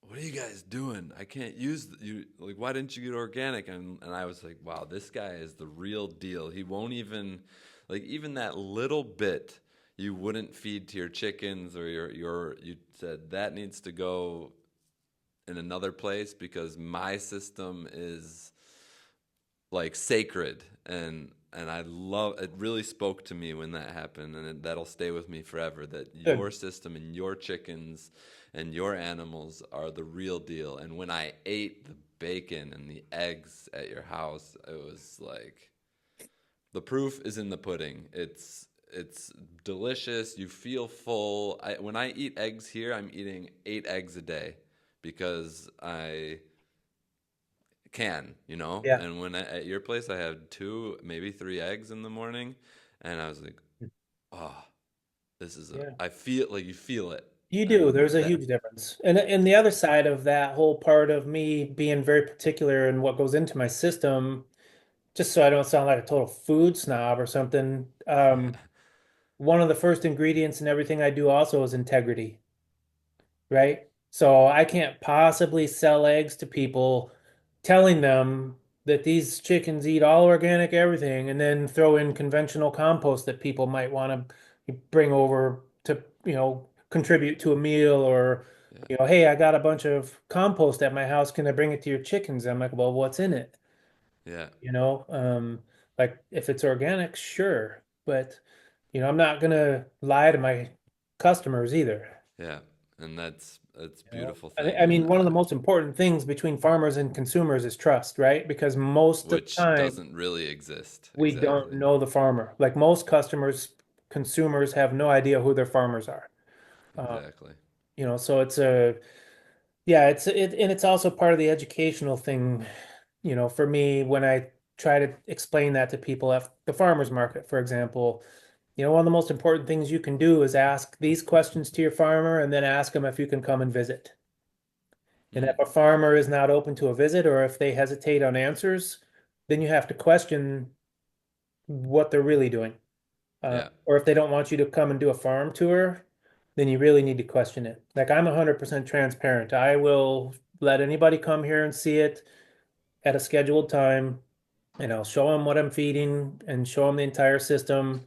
what are you guys doing? I can't use you, like, why didn't you get organic? And I was like, wow, this guy is the real deal. He won't even, like, even that little bit you wouldn't feed to your chickens or your you said that needs to go in another place because my system is like sacred. And I love it. Really spoke to me when that happened, and that'll stay with me forever, that your Good. system and your chickens and your animals are the real deal. And when I ate the bacon and the eggs at your house, it was like the proof is in the pudding. It's delicious. You feel full. When I eat eggs here, I'm eating 8 eggs a day because I can, Yeah. And at your place, I had 2, maybe 3 eggs in the morning, and I was like, oh, this is Yeah. I feel like you feel it, You do. and There's a that, huge difference. And the other side of that whole part of me being very particular in what goes into my system, just so I don't sound like a total food snob or something, one of the first ingredients in everything I do also is integrity. Right? So I can't possibly sell eggs to people telling them that these chickens eat all organic everything and then throw in conventional compost that people might want to bring over to, contribute to a meal or, yeah, hey, I got a bunch of compost at my house. Can I bring it to your chickens? I'm like, well, what's in it? yeah, Like if it's organic, sure. But, I'm not gonna lie to my customers either. yeah, and that's a You know, beautiful I thing, and mean, one of the most important things between farmers and consumers is trust, right? Because most of the which time doesn't really exist we don't exactly, know the farmer. Like most consumers have no idea who their farmers are. Um, exactly. so yeah, and it's also part of the educational thing, for me when I try to explain that to people at the farmers market, for example. One of the most important things you can do is ask these questions to your farmer and then ask them if you can come and visit. And Mm, if a farmer is not open to a visit or if they hesitate on answers, then you have to question what they're really doing. yeah, Or if they don't want you to come and do a farm tour, then you really need to question it. Like I'm 100% transparent. I will let anybody come here and see it at a scheduled time. and I'll show them what I'm feeding and show them the entire system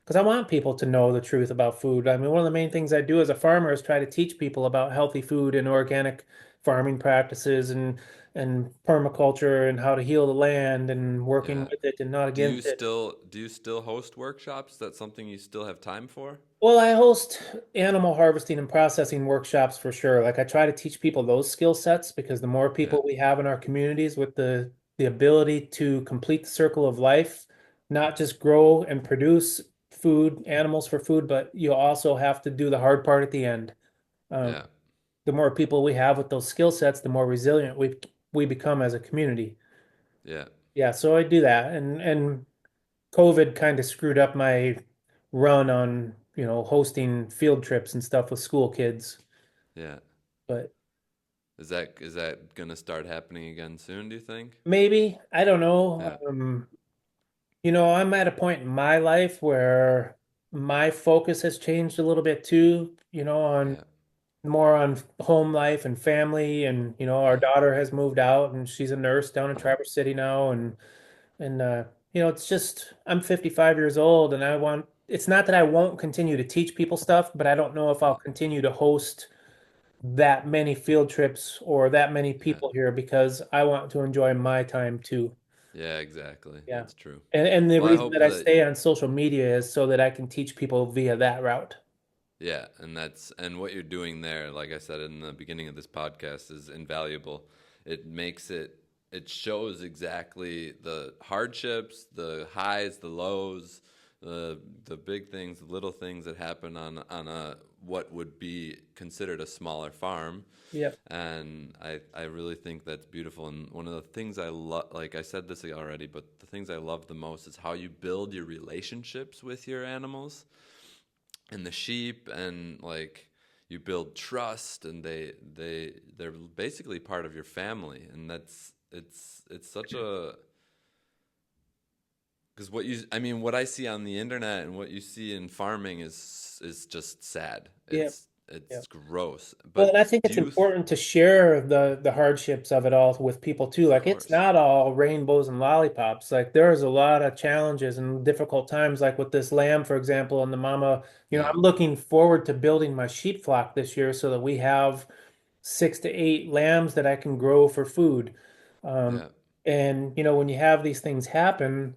because I want people to know the truth about food. I mean, one of the main things I do as a farmer is try to teach people about healthy food and organic farming practices and permaculture and how to heal the land and working Yeah. with it and not against it. Do you still host workshops? Is that something you still have time for? Well, I host animal harvesting and processing workshops for sure. Like I try to teach people those skill sets because the more Yeah. people we have in our communities with the ability to complete the circle of life, not just grow and produce food, animals for food, but you also have to do the hard part at the end. Um, Yeah. the more people we have with those skill sets, the more resilient we become as a community. Yeah. Yeah, so I do that, and COVID kind of screwed up my run on, hosting field trips and stuff with school kids. Yeah. But Is that gonna start happening again soon, do you think? maybe, I don't know. Yeah. I'm at a point in my life where my focus has changed a little bit too, on Yeah. more on home life and family. And, our Yeah. daughter has moved out and she's a nurse down in Traverse City now. And it's just, I'm 55 years old and it's not that I won't continue to teach people stuff, but I don't know if I'll continue to host that many field trips or that many Yeah. people here because I want to enjoy my time too. Yeah, exactly. Yeah. That's true. And the Well, I reason hope that I that stay on social media is so that I can teach people via that route. yeah, and what you're doing there, like I said in the beginning of this podcast, is invaluable. It makes it shows exactly the hardships, the highs, the lows, the big things, the little things that happen on a what would be considered a smaller farm. Yep. And I really think that's beautiful. And one of the things I love, like I said this already, but the things I love the most is how you build your relationships with your animals and the sheep, and like you build trust, and they're basically part of your family. And that's it's such a because what I see on the internet and what you see in farming is just sad. Yep. It's Yep. gross. Well, and But I think do it's you important to share the hardships of it all with people too. of Like it's course. not all rainbows and lollipops. Like there's a lot of challenges and difficult times, like with this lamb, for example, and the mama. Yeah. I'm looking forward to building my sheep flock this year so that we have 6 to 8 lambs that I can grow for food. Um, Yeah. and when you have these things happen,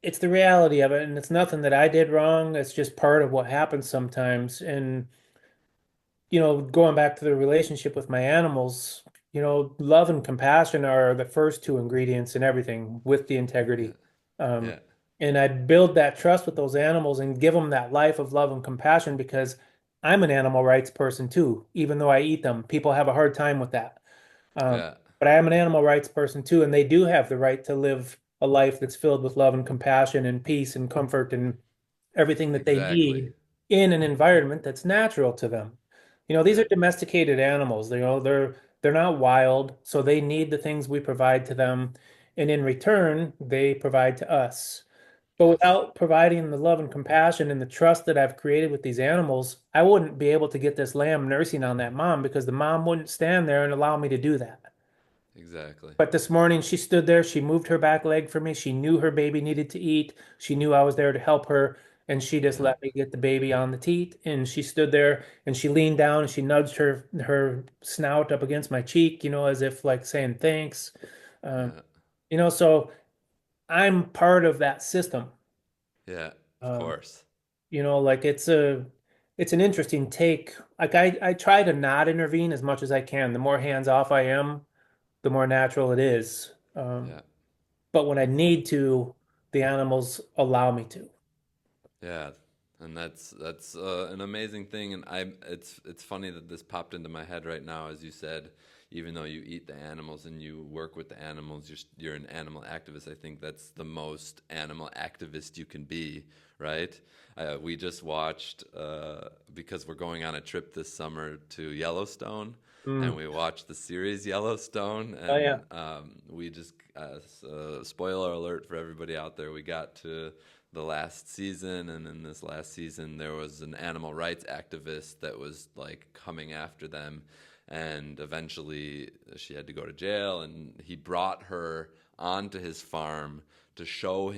it's the reality of it, and it's nothing that I did wrong. It's just part of what happens sometimes. And going back to the relationship with my animals, love and compassion are the first two ingredients in everything with the Yeah. integrity. Um, Yeah. and I build that trust with those animals and give them that life of love and compassion because I'm an animal rights person too, even though I eat them. People have a hard time with that. Yeah. But I am an animal rights person too, and they do have the right to live a life that's filled with love and compassion and peace and comfort and everything that they Exactly. need in an environment that's natural to them. These are Yeah. domesticated animals. They're not wild, so they need the things we provide to them, and in return, they provide to us. But Yes. without providing the love and compassion and the trust that I've created with these animals, I wouldn't be able to get this lamb nursing on that mom because the mom wouldn't stand there and allow me to do that. Exactly. But this morning she stood there, she moved her back leg for me. She knew her baby needed to eat. She knew I was there to help her, and she just Yeah. let me get the baby on the teat. And she stood there and she leaned down and she nudged her snout up against my cheek, as if like saying thanks. Um, Yeah. so I'm part of that system. Yeah. Of Um, course. like it's an interesting take. Like I try to not intervene as much as I can. The more hands off I am, the more natural it is. Yeah. But when I need to, the animals allow me to. Yeah, and that's an amazing thing, and it's funny that this popped into my head right now, as you said, even though you eat the animals and you work with the animals, you're an animal activist. I think that's the most animal activist you can be, right? We just watched because we're going on a trip this summer to Yellowstone, and Mm. we watched the series Yellowstone, Oh yeah. and we just spoiler alert for everybody out there, we got to the last season, and in this last season there was an animal rights activist that was like coming after them, and eventually she had to go to jail, and he brought her onto his farm to show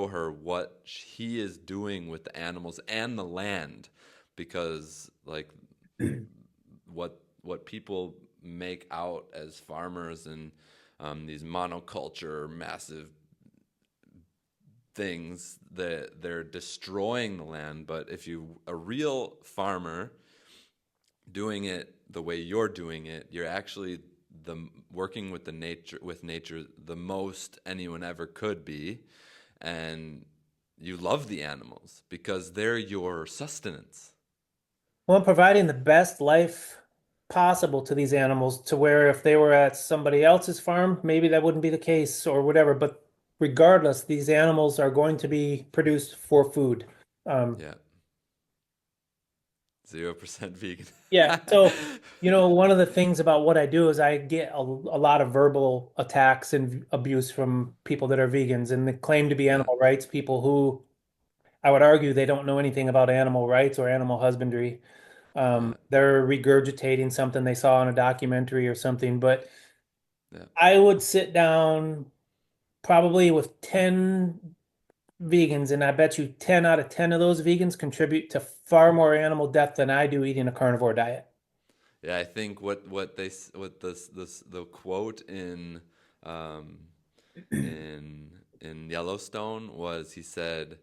her what he is doing with the animals and the land, because like what people make out as farmers and these monoculture massive things, that they're destroying the land. But if you a real farmer doing it the way you're doing it, you're actually the working with nature the most anyone ever could be, and you love the animals because they're your sustenance. Well, I'm providing the best life possible to these animals to where if they were at somebody else's farm, maybe that wouldn't be the case or whatever. But regardless, these animals are going to be produced for food. Um, Yeah, 0% vegan. yeah. So, one of the things about what I do is I get a lot of verbal attacks and abuse from people that are vegans and they claim to be Yeah, animal rights people who I would argue they don't know anything about animal rights or animal husbandry. yeah, They're regurgitating something they saw in a documentary or something. But yeah. I would sit down probably with 10 vegans, and I bet you 10 out of 10 of those vegans contribute to far more animal death than I do eating a carnivore diet. Yeah, I think what this the quote um, in Yellowstone was, he said,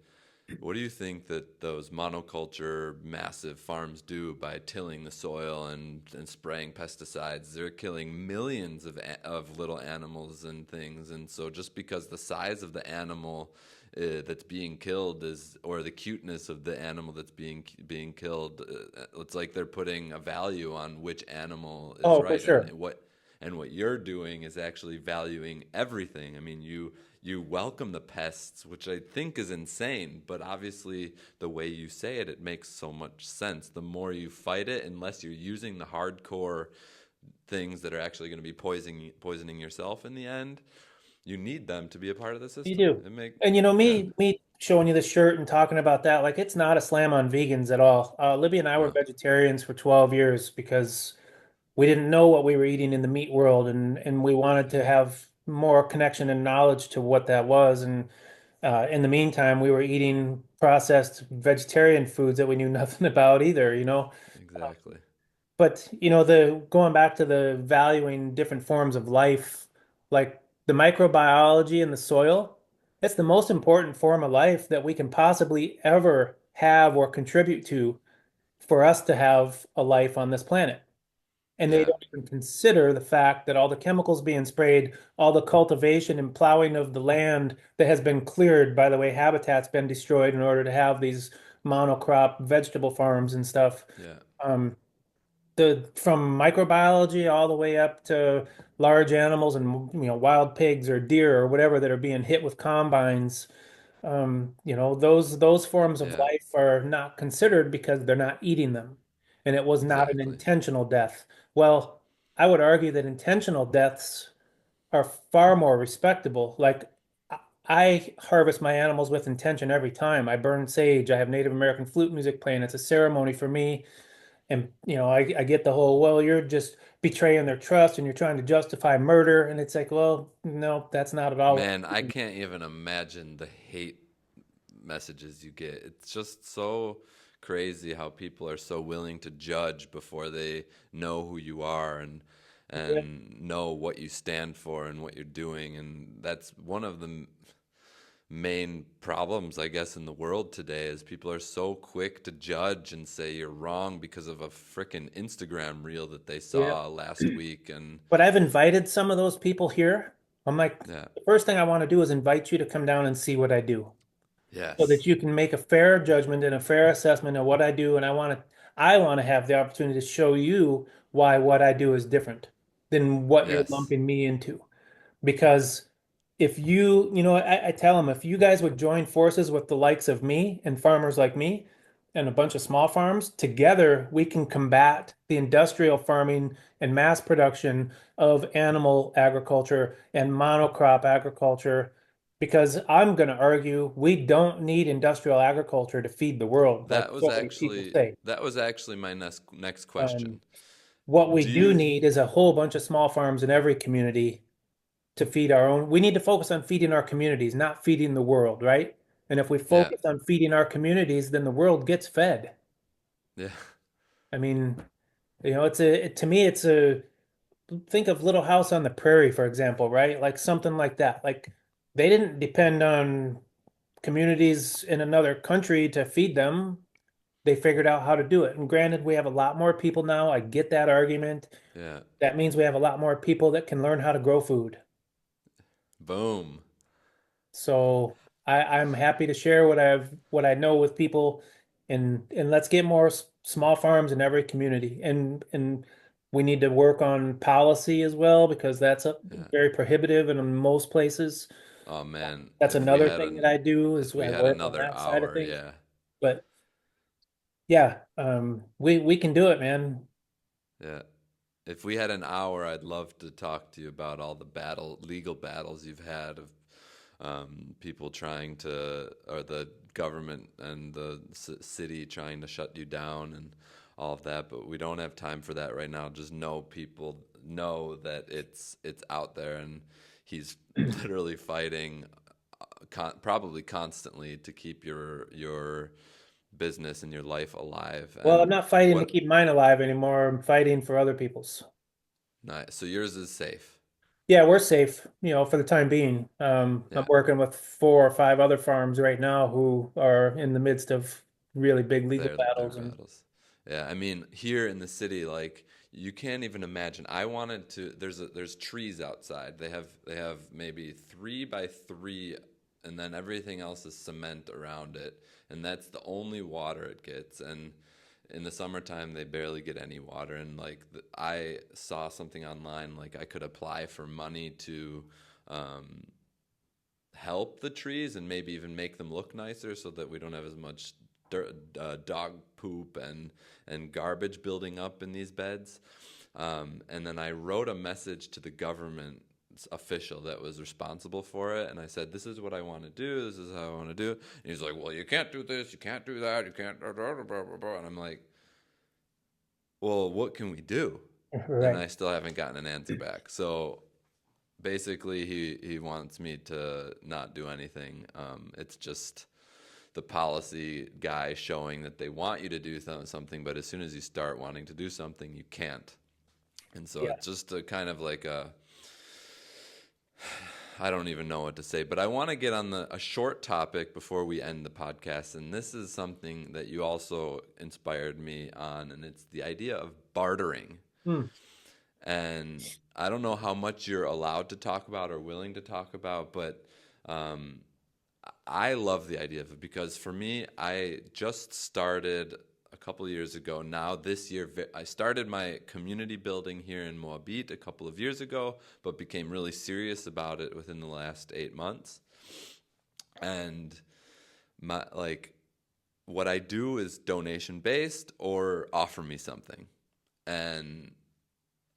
"What do you think that those monoculture massive farms do by tilling the soil and spraying pesticides? They're killing millions of little animals and things, and so just because the size of the animal that's being killed is, or the cuteness of the animal that's being killed, it's like they're putting a value on which animal is Oh, for right, sure. and what you're doing is actually valuing everything. I mean, you welcome the pests, which I think is insane, but obviously the way you say it makes so much sense. The more you fight it, unless you're using the hardcore things that are actually going to be poisoning yourself in the end, you need them to be a part of the You system. do. It make And Yeah, me showing you the shirt and talking about that, like it's not a slam on vegans at all. Libby and I were no, vegetarians for 12 years because we didn't know what we were eating in the meat world and we wanted to have more connection and knowledge to what that was. And in the meantime, we were eating processed vegetarian foods that we knew nothing about either. exactly. But the going back to the valuing different forms of life, like the microbiology in the soil, it's the most important form of life that we can possibly ever have or contribute to for us to have a life on this planet. And they Yeah, don't even consider the fact that all the chemicals being sprayed, all the cultivation and plowing of the land that has been cleared, by the way, habitat's been destroyed in order to have these monocrop vegetable farms and stuff. yeah, Um, the from microbiology all the way up to large animals and wild pigs or deer or whatever that are being hit with combines. Those forms of yeah, life are not considered because they're not eating them, and it was not an exactly. intentional death. Well, I would argue that intentional deaths are far more respectable. Like I harvest my animals with intention every time. I burn sage. I have Native American flute music playing. It's a ceremony for me. And I get the whole, well, you're just betraying their trust and you're trying to justify murder. And it's like, well, no, that's not at all what Man, I'm I doing. can't even imagine the hate messages you get. It's just so crazy how people are so willing to judge before they know who you are Yeah. and know what you stand for and what you're doing. And that's one of the main problems, I guess, in the world today, is people are so quick to judge and say you're wrong because of a freaking Instagram reel that they Yeah. saw last week. And But I've invited some of those people here. I'm like, yeah, the first thing I want to do is invite you to come down and see what I do so yes, that you can make a fair judgment and a fair assessment of what I do. And I want to have the opportunity to show you why what I do is different than what you're yes, lumping me into. Because if I tell them, if you guys would join forces with the likes of me and farmers like me and a bunch of small farms, together we can combat the industrial farming and mass production of animal agriculture and monocrop agriculture. Because I'm going to argue we don't need industrial agriculture to feed the world, like so many people say. that was actually my next Um, question. what we Do do you need is a whole bunch of small farms in every community to feed our own. We need to focus on feeding our communities, not feeding the world, right? And if we Yeah. focus on feeding our communities, then the world gets fed. Yeah. I mean, to me, it's a think of Little House on the Prairie, for example, right? Like something like that. Like they didn't depend on communities in another country to feed them. They figured out how to do it. And granted, we have a lot more people now. I get that argument. Yeah. That means we have a lot more people that can learn how to grow food. Boom. So I'm happy to share what I know with people, and let's get more small farms in every community. And we need to work on policy as well because that's Yeah. very prohibitive in most places. Oh man, That's another thing that I do is if we I had work on another that side of hour, things. yeah. But yeah, we can do it, man. Yeah. If we had an hour, I'd love to talk to you about all the legal battles you've had of people trying to, or the government and the city trying to shut you down and all of that. But we don't have time for that right now. Just know people know that it's out there, and he's literally fighting, probably constantly, to keep your business and your life alive. Well, I'm And not fighting to what keep mine alive anymore. I'm fighting for other people's. nice. So yours is safe. Yeah, we're safe, for the time being. I'm Yeah. working with 4 or 5 other farms right now who are in the midst of really big legal They're the battles. big And battles. Yeah, I mean, here in the city, like you can't even imagine. I wanted to. There's trees outside. They have maybe 3 by 3, and then everything else is cement around it, and that's the only water it gets. And in the summertime, they barely get any water. And like I saw something online, like I could apply for money to um, help the trees and maybe even make them look nicer so that we don't have as much dog poop and garbage building up in these beds. And then I wrote a message to the government official that was responsible for it, and I said, this is what I want to do, this is how I want to do it. And he's like, well, you can't do this, you can't do that, you can't blah, blah, blah, blah, blah. And I'm like, well, what can we do? And right. I still haven't gotten an answer back. So basically he wants me to not do anything. It's just the policy guy showing that they want you to do something, but as soon as you start wanting to do something, you can't. And so Yeah. it's just a kind of like a, I don't even know what to say, but I want to get on a short topic before we end the podcast, and this is something that you also inspired me on, and it's the idea of bartering. Hmm. And I don't know how much you're allowed to talk about or willing to talk about, but um, I love the idea of it because for me, I just started a couple of years ago. Now, this year, I started my community building here in Moabit a couple of years ago, but became really serious about it within the last 8 months. And my like, what I do is donation based or offer me something. And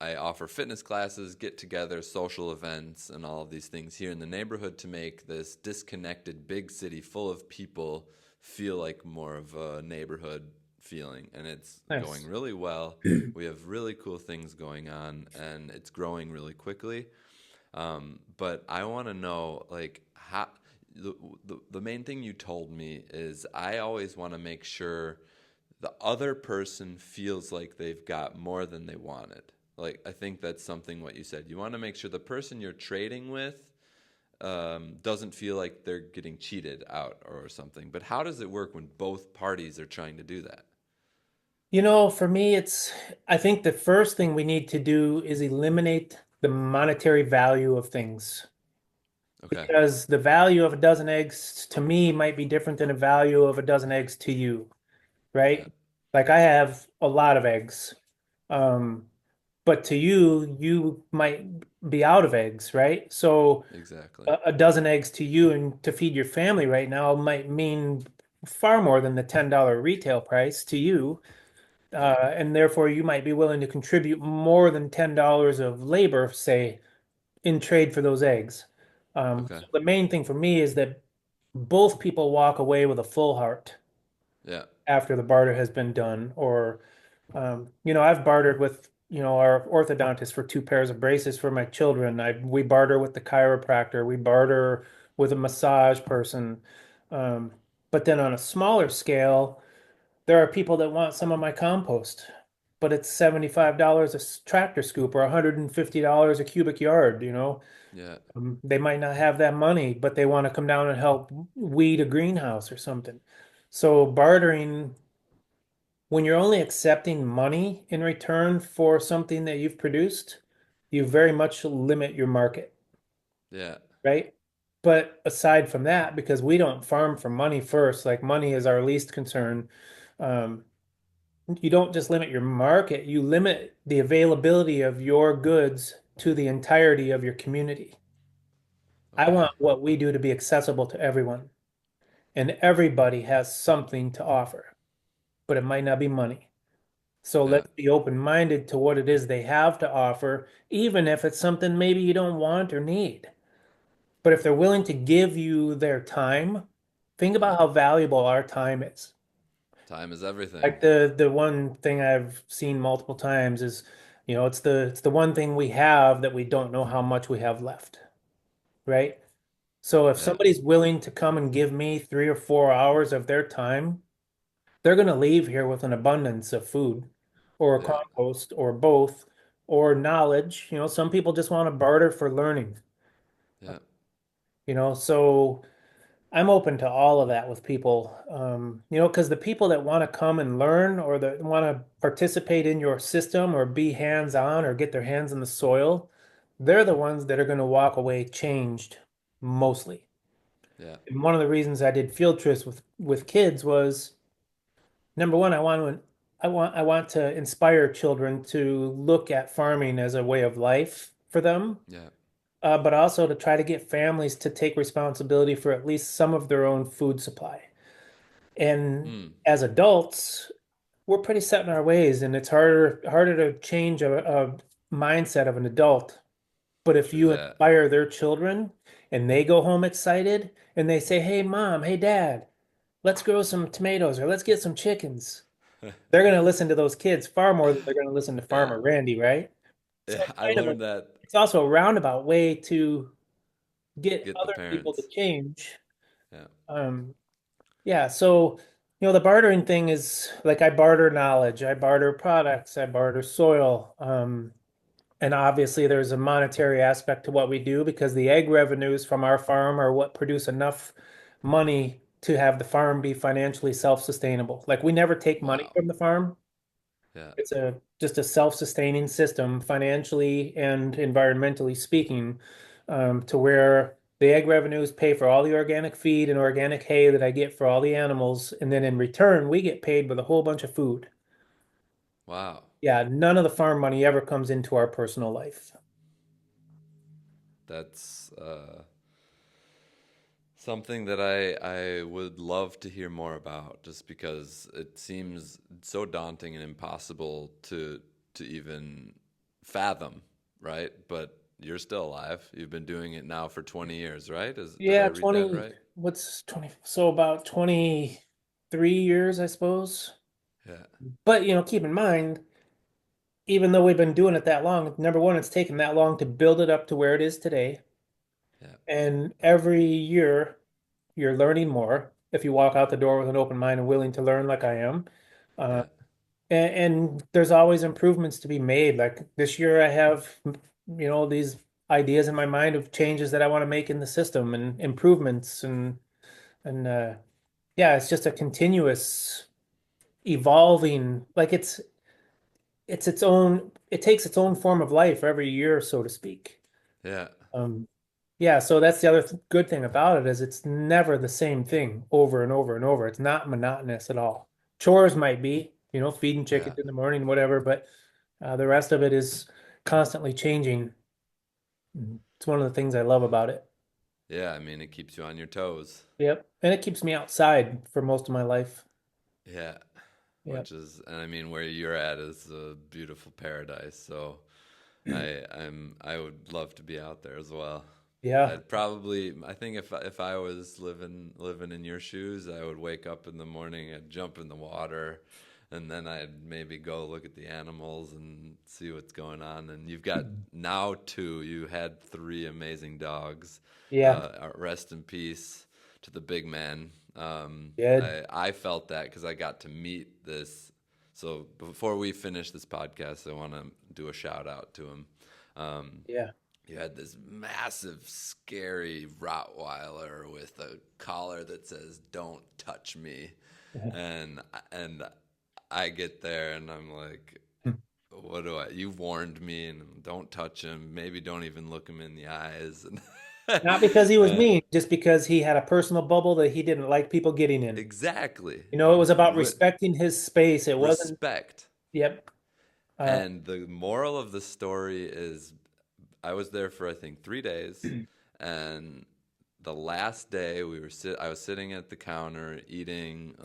I offer fitness classes, get together, social events, and all of these things here in the neighborhood to make this disconnected big city full of people feel like more of a neighborhood feeling. And it's going Nice. really well. We have really cool things going on, and it's growing really quickly. But I want to know, like, how the main thing you told me is I always want to make sure the other person feels like they've got more than they wanted. Like, I think that's something what you said. You want to make sure the person you're trading with doesn't feel like they're getting cheated out or something. But how does it work when both parties are trying to do that? For me, I think the first thing we need to do is eliminate the monetary value of things Okay. because the value of a dozen eggs to me might be different than the value of a dozen eggs to you, Yeah. right? Like I have a lot of eggs. Um, but to you, you might be out of eggs, right? So Exactly. a dozen eggs to you and to feed your family right now might mean far more than the $10 retail price to you. Yeah. And therefore, you might be willing to contribute more than $10 of labor, say, in trade for those eggs. Okay. So the main thing for me is that both people walk away with a full heart Yeah. after the barter has been done. Or, I've bartered with our orthodontist for two pairs of braces for my children. We barter with the chiropractor. We barter with a massage person. Um, but then on a smaller scale, there are people that want some of my compost, but it's $75 a tractor scoop or $150 a cubic yard. Yeah. They might not have that money, but they want to come down and help weed a greenhouse or something. So bartering, when you're only accepting money in return for something that you've produced, you very much limit your market, Yeah. right? But aside from that, because we don't farm for money first, like money is our least concern, um, you don't just limit your market, you limit the availability of your goods to the entirety of your community. I Okay. want what we do to be accessible to everyone, and everybody has something to offer, but it might not be money. So Yeah. let's be open-minded to what it is they have to offer, even if it's something maybe you don't want or need. But if they're willing to give you their time, think Yeah. about how valuable our time is. Time is everything. Like the one thing I've seen multiple times is, it's the one thing we have that we don't know how much we have left, right? So if Yeah. somebody's willing to come and give me 3 or 4 hours of their time, they're going to leave here with an abundance of food or Yeah. compost or both or knowledge. Some people just want to barter for learning. Yeah. So I'm open to all of that with people. Because the people that want to come and learn or that want to participate in your system or be hands-on or get their hands in the soil, they're the ones that are going to walk away changed mostly. Yeah. And one of the reasons I did field trips with kids was number one, I want to inspire children to look at farming as a way of life for them, Yeah. but also to try to get families to take responsibility for at least some of their own food supply. And Mm. as adults, we're pretty set in our ways, and it's harder to change a mindset of an adult. But if True you that. inspire their children and they go home excited and they say, "Hey, mom, hey, dad, let's grow some tomatoes or let's get some chickens." They're going to listen to those kids far more than they're going to listen to Yeah. Farmer Randy, right? So Yeah. it's I kind of learned that. it's also a roundabout way to get Get the other people to parents. change. Yeah. Um, yeah, so the bartering thing is like I barter knowledge, I barter products, I barter soil. And obviously there's a monetary aspect to what we do because the egg revenues from our farm are what produce enough money to have the farm be financially self-sustainable. Like we never take money Wow. from the farm. Yeah. It's just a self-sustaining system, financially and environmentally speaking, to where the egg revenues pay for all the organic feed and organic hay that I get for all the animals, and then in return, we get paid with a whole bunch of food. Wow. Yeah, none of the farm money ever comes into our personal life. That's something that I would love to hear more about, just because it seems so daunting and impossible to even fathom, right? But you're still alive. You've been doing it now for 20 years, right? Did I Yeah, read that 20, right? what's 20? So about 23 years, I suppose. Yeah. But, keep in mind, even though we've been doing it that long, number one, it's taken that long to build it up to where it is today. Yeah. And every year you're learning more if you walk out the door with an open mind and willing to learn like I am. Uh, Yeah. and there's always improvements to be made. Like this year I have, these ideas in my mind of changes that I want to make in the system and improvements and yeah, it's just a continuous evolving, like it takes its own form of life every year, so to speak. Yeah. Um, Yeah, so that's the other th good thing about it is it's never the same thing over and over and over. It's not monotonous at all. Chores might be, feeding Yeah. chickens in the morning, whatever, but the rest of it is constantly changing. It's one of the things I love about it. Yeah. I mean, it keeps you on your toes. Yep. And it keeps me outside for most of my life. Yeah. Yep. And I mean, where you're at is a beautiful paradise. So I would love to be out there as well. Yeah. I think if I was living in your shoes, I would wake up in the morning, I'd jump in the water, and then I'd maybe go look at the animals and see what's going on. And you've got now two. You had three amazing dogs. Yeah, Rest in peace to the big man. good. I felt that because I got to meet this. So before we finish this podcast, I want to do a shout out to him. Um, Yeah. you had this massive, scary Rottweiler with a collar that says "Don't touch me," and and I get there and I'm like, "What do I? You warned me, and don't touch him. Maybe don't even look him in the eyes." And Not because he was mean, just because he had a personal bubble that he didn't like people getting in. exactly, You know, it was about respecting his space. It wasn't, respect. yep. Uh, And the moral of the story is I was there for I think 3 days, and the last day I was sitting at the counter eating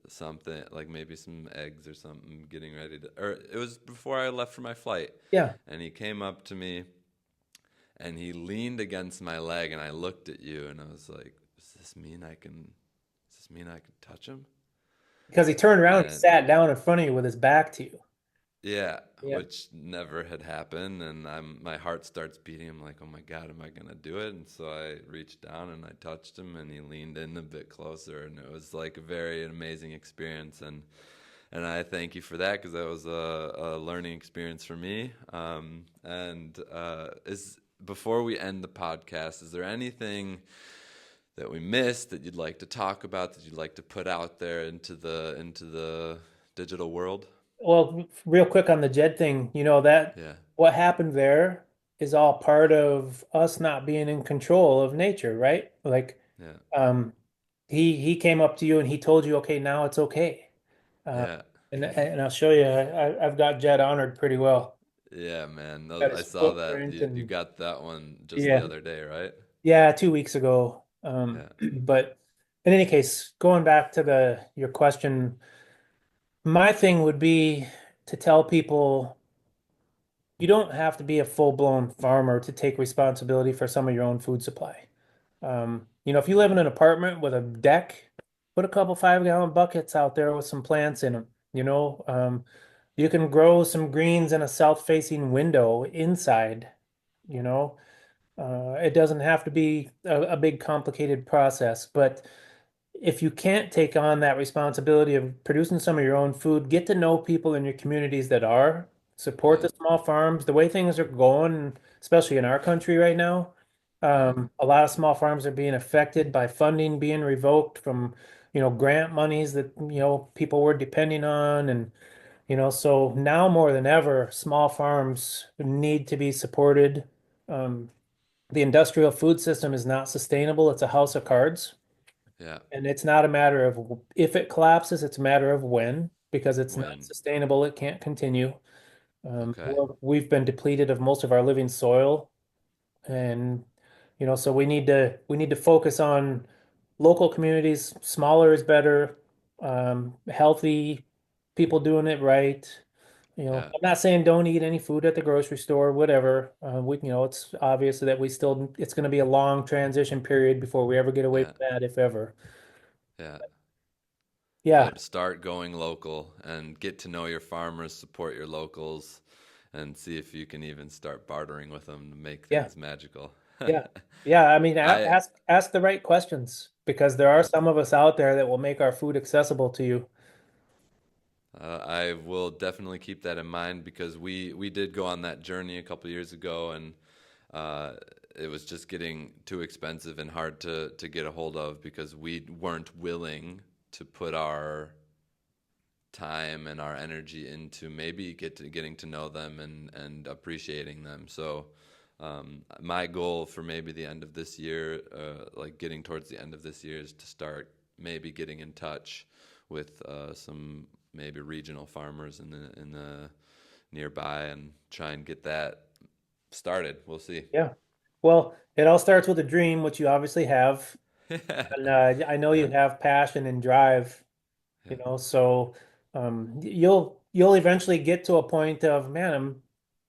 something like maybe some eggs or something, getting ready to, or it was before I left for my flight, yeah, and he came up to me and he leaned against my leg, and I looked at you and I was like, does this mean I can touch him? because he turned around and And sat down in front of you with his back to you. yeah, Yeah. which never had happened, and my heart starts beating. I'm like, oh my God, am I gonna do it? And so I reached down and I touched him, and he leaned in a bit closer, and it was like a very amazing experience. And I thank you for that because that was a learning experience for me. And is before we end the podcast, is there anything that we missed that you'd like to talk about, that you'd like to put out there into the digital world? Well, real quick on the Jed thing, you know that Yeah, what happened there is all part of us not being in control of nature, right? Like, yeah, um, he came up to you and he told you, okay, now it's okay. Uh, yeah. and I'll show you. I've got Jed honored pretty well. Yeah, man. Got I his saw that. footprint You and got that one just the yeah, other day, right? yeah, 2 weeks ago. Yeah, But in any case, going back to the your question, my thing would be to tell people you don't have to be a full-blown farmer to take responsibility for some of your own food supply. You know, if you live in an apartment with a deck, put a couple 5-gallon buckets out there with some plants in them. You know, you can grow some greens in a south-facing window inside. You know, it doesn't have to be a big complicated process, but if you can't take on that responsibility of producing some of your own food, get to know people in your communities that are, support the yeah, small farms. The way things are going, especially in our country right now, yeah, a lot of small farms are being affected by funding being revoked from, you know, grant monies that, you know, people were depending on. And, you know, so now more than ever, small farms need to be supported. Um, the industrial food system is not sustainable. It's a house of cards. yeah. And it's not a matter of if it collapses, it's a matter of when, because it's not When? sustainable. It can't continue. Okay. We've been depleted of most of our living soil, and you know, so we need to focus on local communities. Smaller is better. Healthy people doing it right. You know, Yeah, I'm not saying don't eat any food at the grocery store, whatever. You know, it's obvious that it's going to be a long transition period before we ever get away yeah, from that, if ever. yeah. Yeah, But start going local and get to know your farmers, support your locals, and see if you can even start bartering with them to make yeah. things magical. Yeah. Yeah. I mean, I ask the right questions because there are yeah. some of us out there that will make our food accessible to you. I will definitely keep that in mind because we did go on that journey a couple years ago, and uh, it was just getting too expensive and hard to get a hold of because we weren't willing to put our time and our energy into maybe getting to know them and appreciating them. So my goal for maybe the end of this year, like getting towards the end of this year, is to start maybe getting in touch with some maybe regional farmers in the nearby and try and get that started. We'll see. Yeah. Well, it all starts with a dream, which you obviously have. And I know you Yeah, have passion and drive, you yeah, know, so you'll eventually get to a point of, man,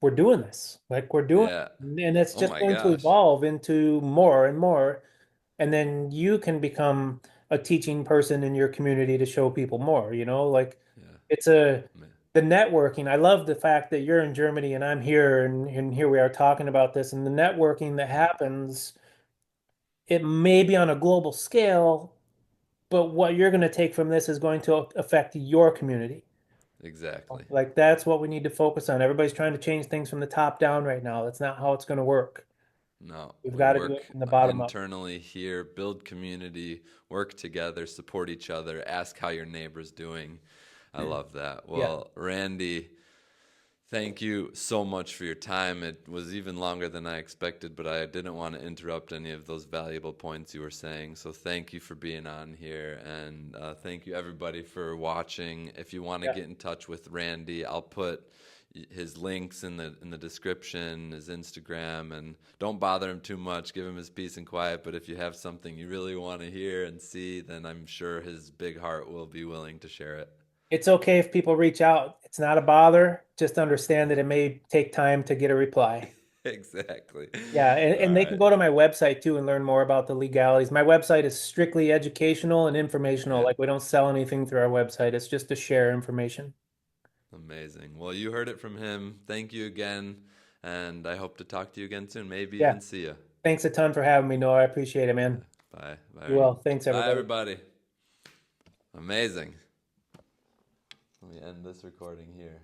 we're doing this. Like we're doing yeah. it. And it's Oh just my going to gosh. evolve into more and more. And then you can become a teaching person in your community to show people more, you know, like Yeah, It's the networking. I love the fact that you're in Germany and I'm here, and here we are talking about this, and the networking that happens, it may be on a global scale, but what you're going to take from this is going to affect your community. Exactly. Like that's what we need to focus on. Everybody's trying to change things from the top down right now. That's not how it's going to work. No, We've we got to do work it from the bottom up. internally here, build community, work together, support each other, ask how your neighbor's doing. I love that. Yeah. Well, Randy, thank you so much for your time. It was even longer than I expected, but I didn't want to interrupt any of those valuable points you were saying. So thank you for being on here, and thank you everybody for watching. If you want to Yeah. get in touch with Randy, I'll put his links in the description, his Instagram, and don't bother him too much. Give him his peace and quiet. But if you have something you really want to hear and see, then I'm sure his big heart will be willing to share it. It's okay if people reach out. It's not a bother. Just understand that it may take time to get a reply. Exactly. Yeah, All and they can right. go to my website too and learn more about the legalities. My website is strictly educational and informational. Yeah. Like we don't sell anything through our website. It's just to share information. Amazing. Well, you heard it from him. Thank you again. And I hope to talk to you again soon. Maybe Yeah. even see you. Thanks a ton for having me, Noah. I appreciate it, man. Bye. Bye, You Randy. will. Thanks, Bye, everybody. everybody. Amazing. Let me end this recording here.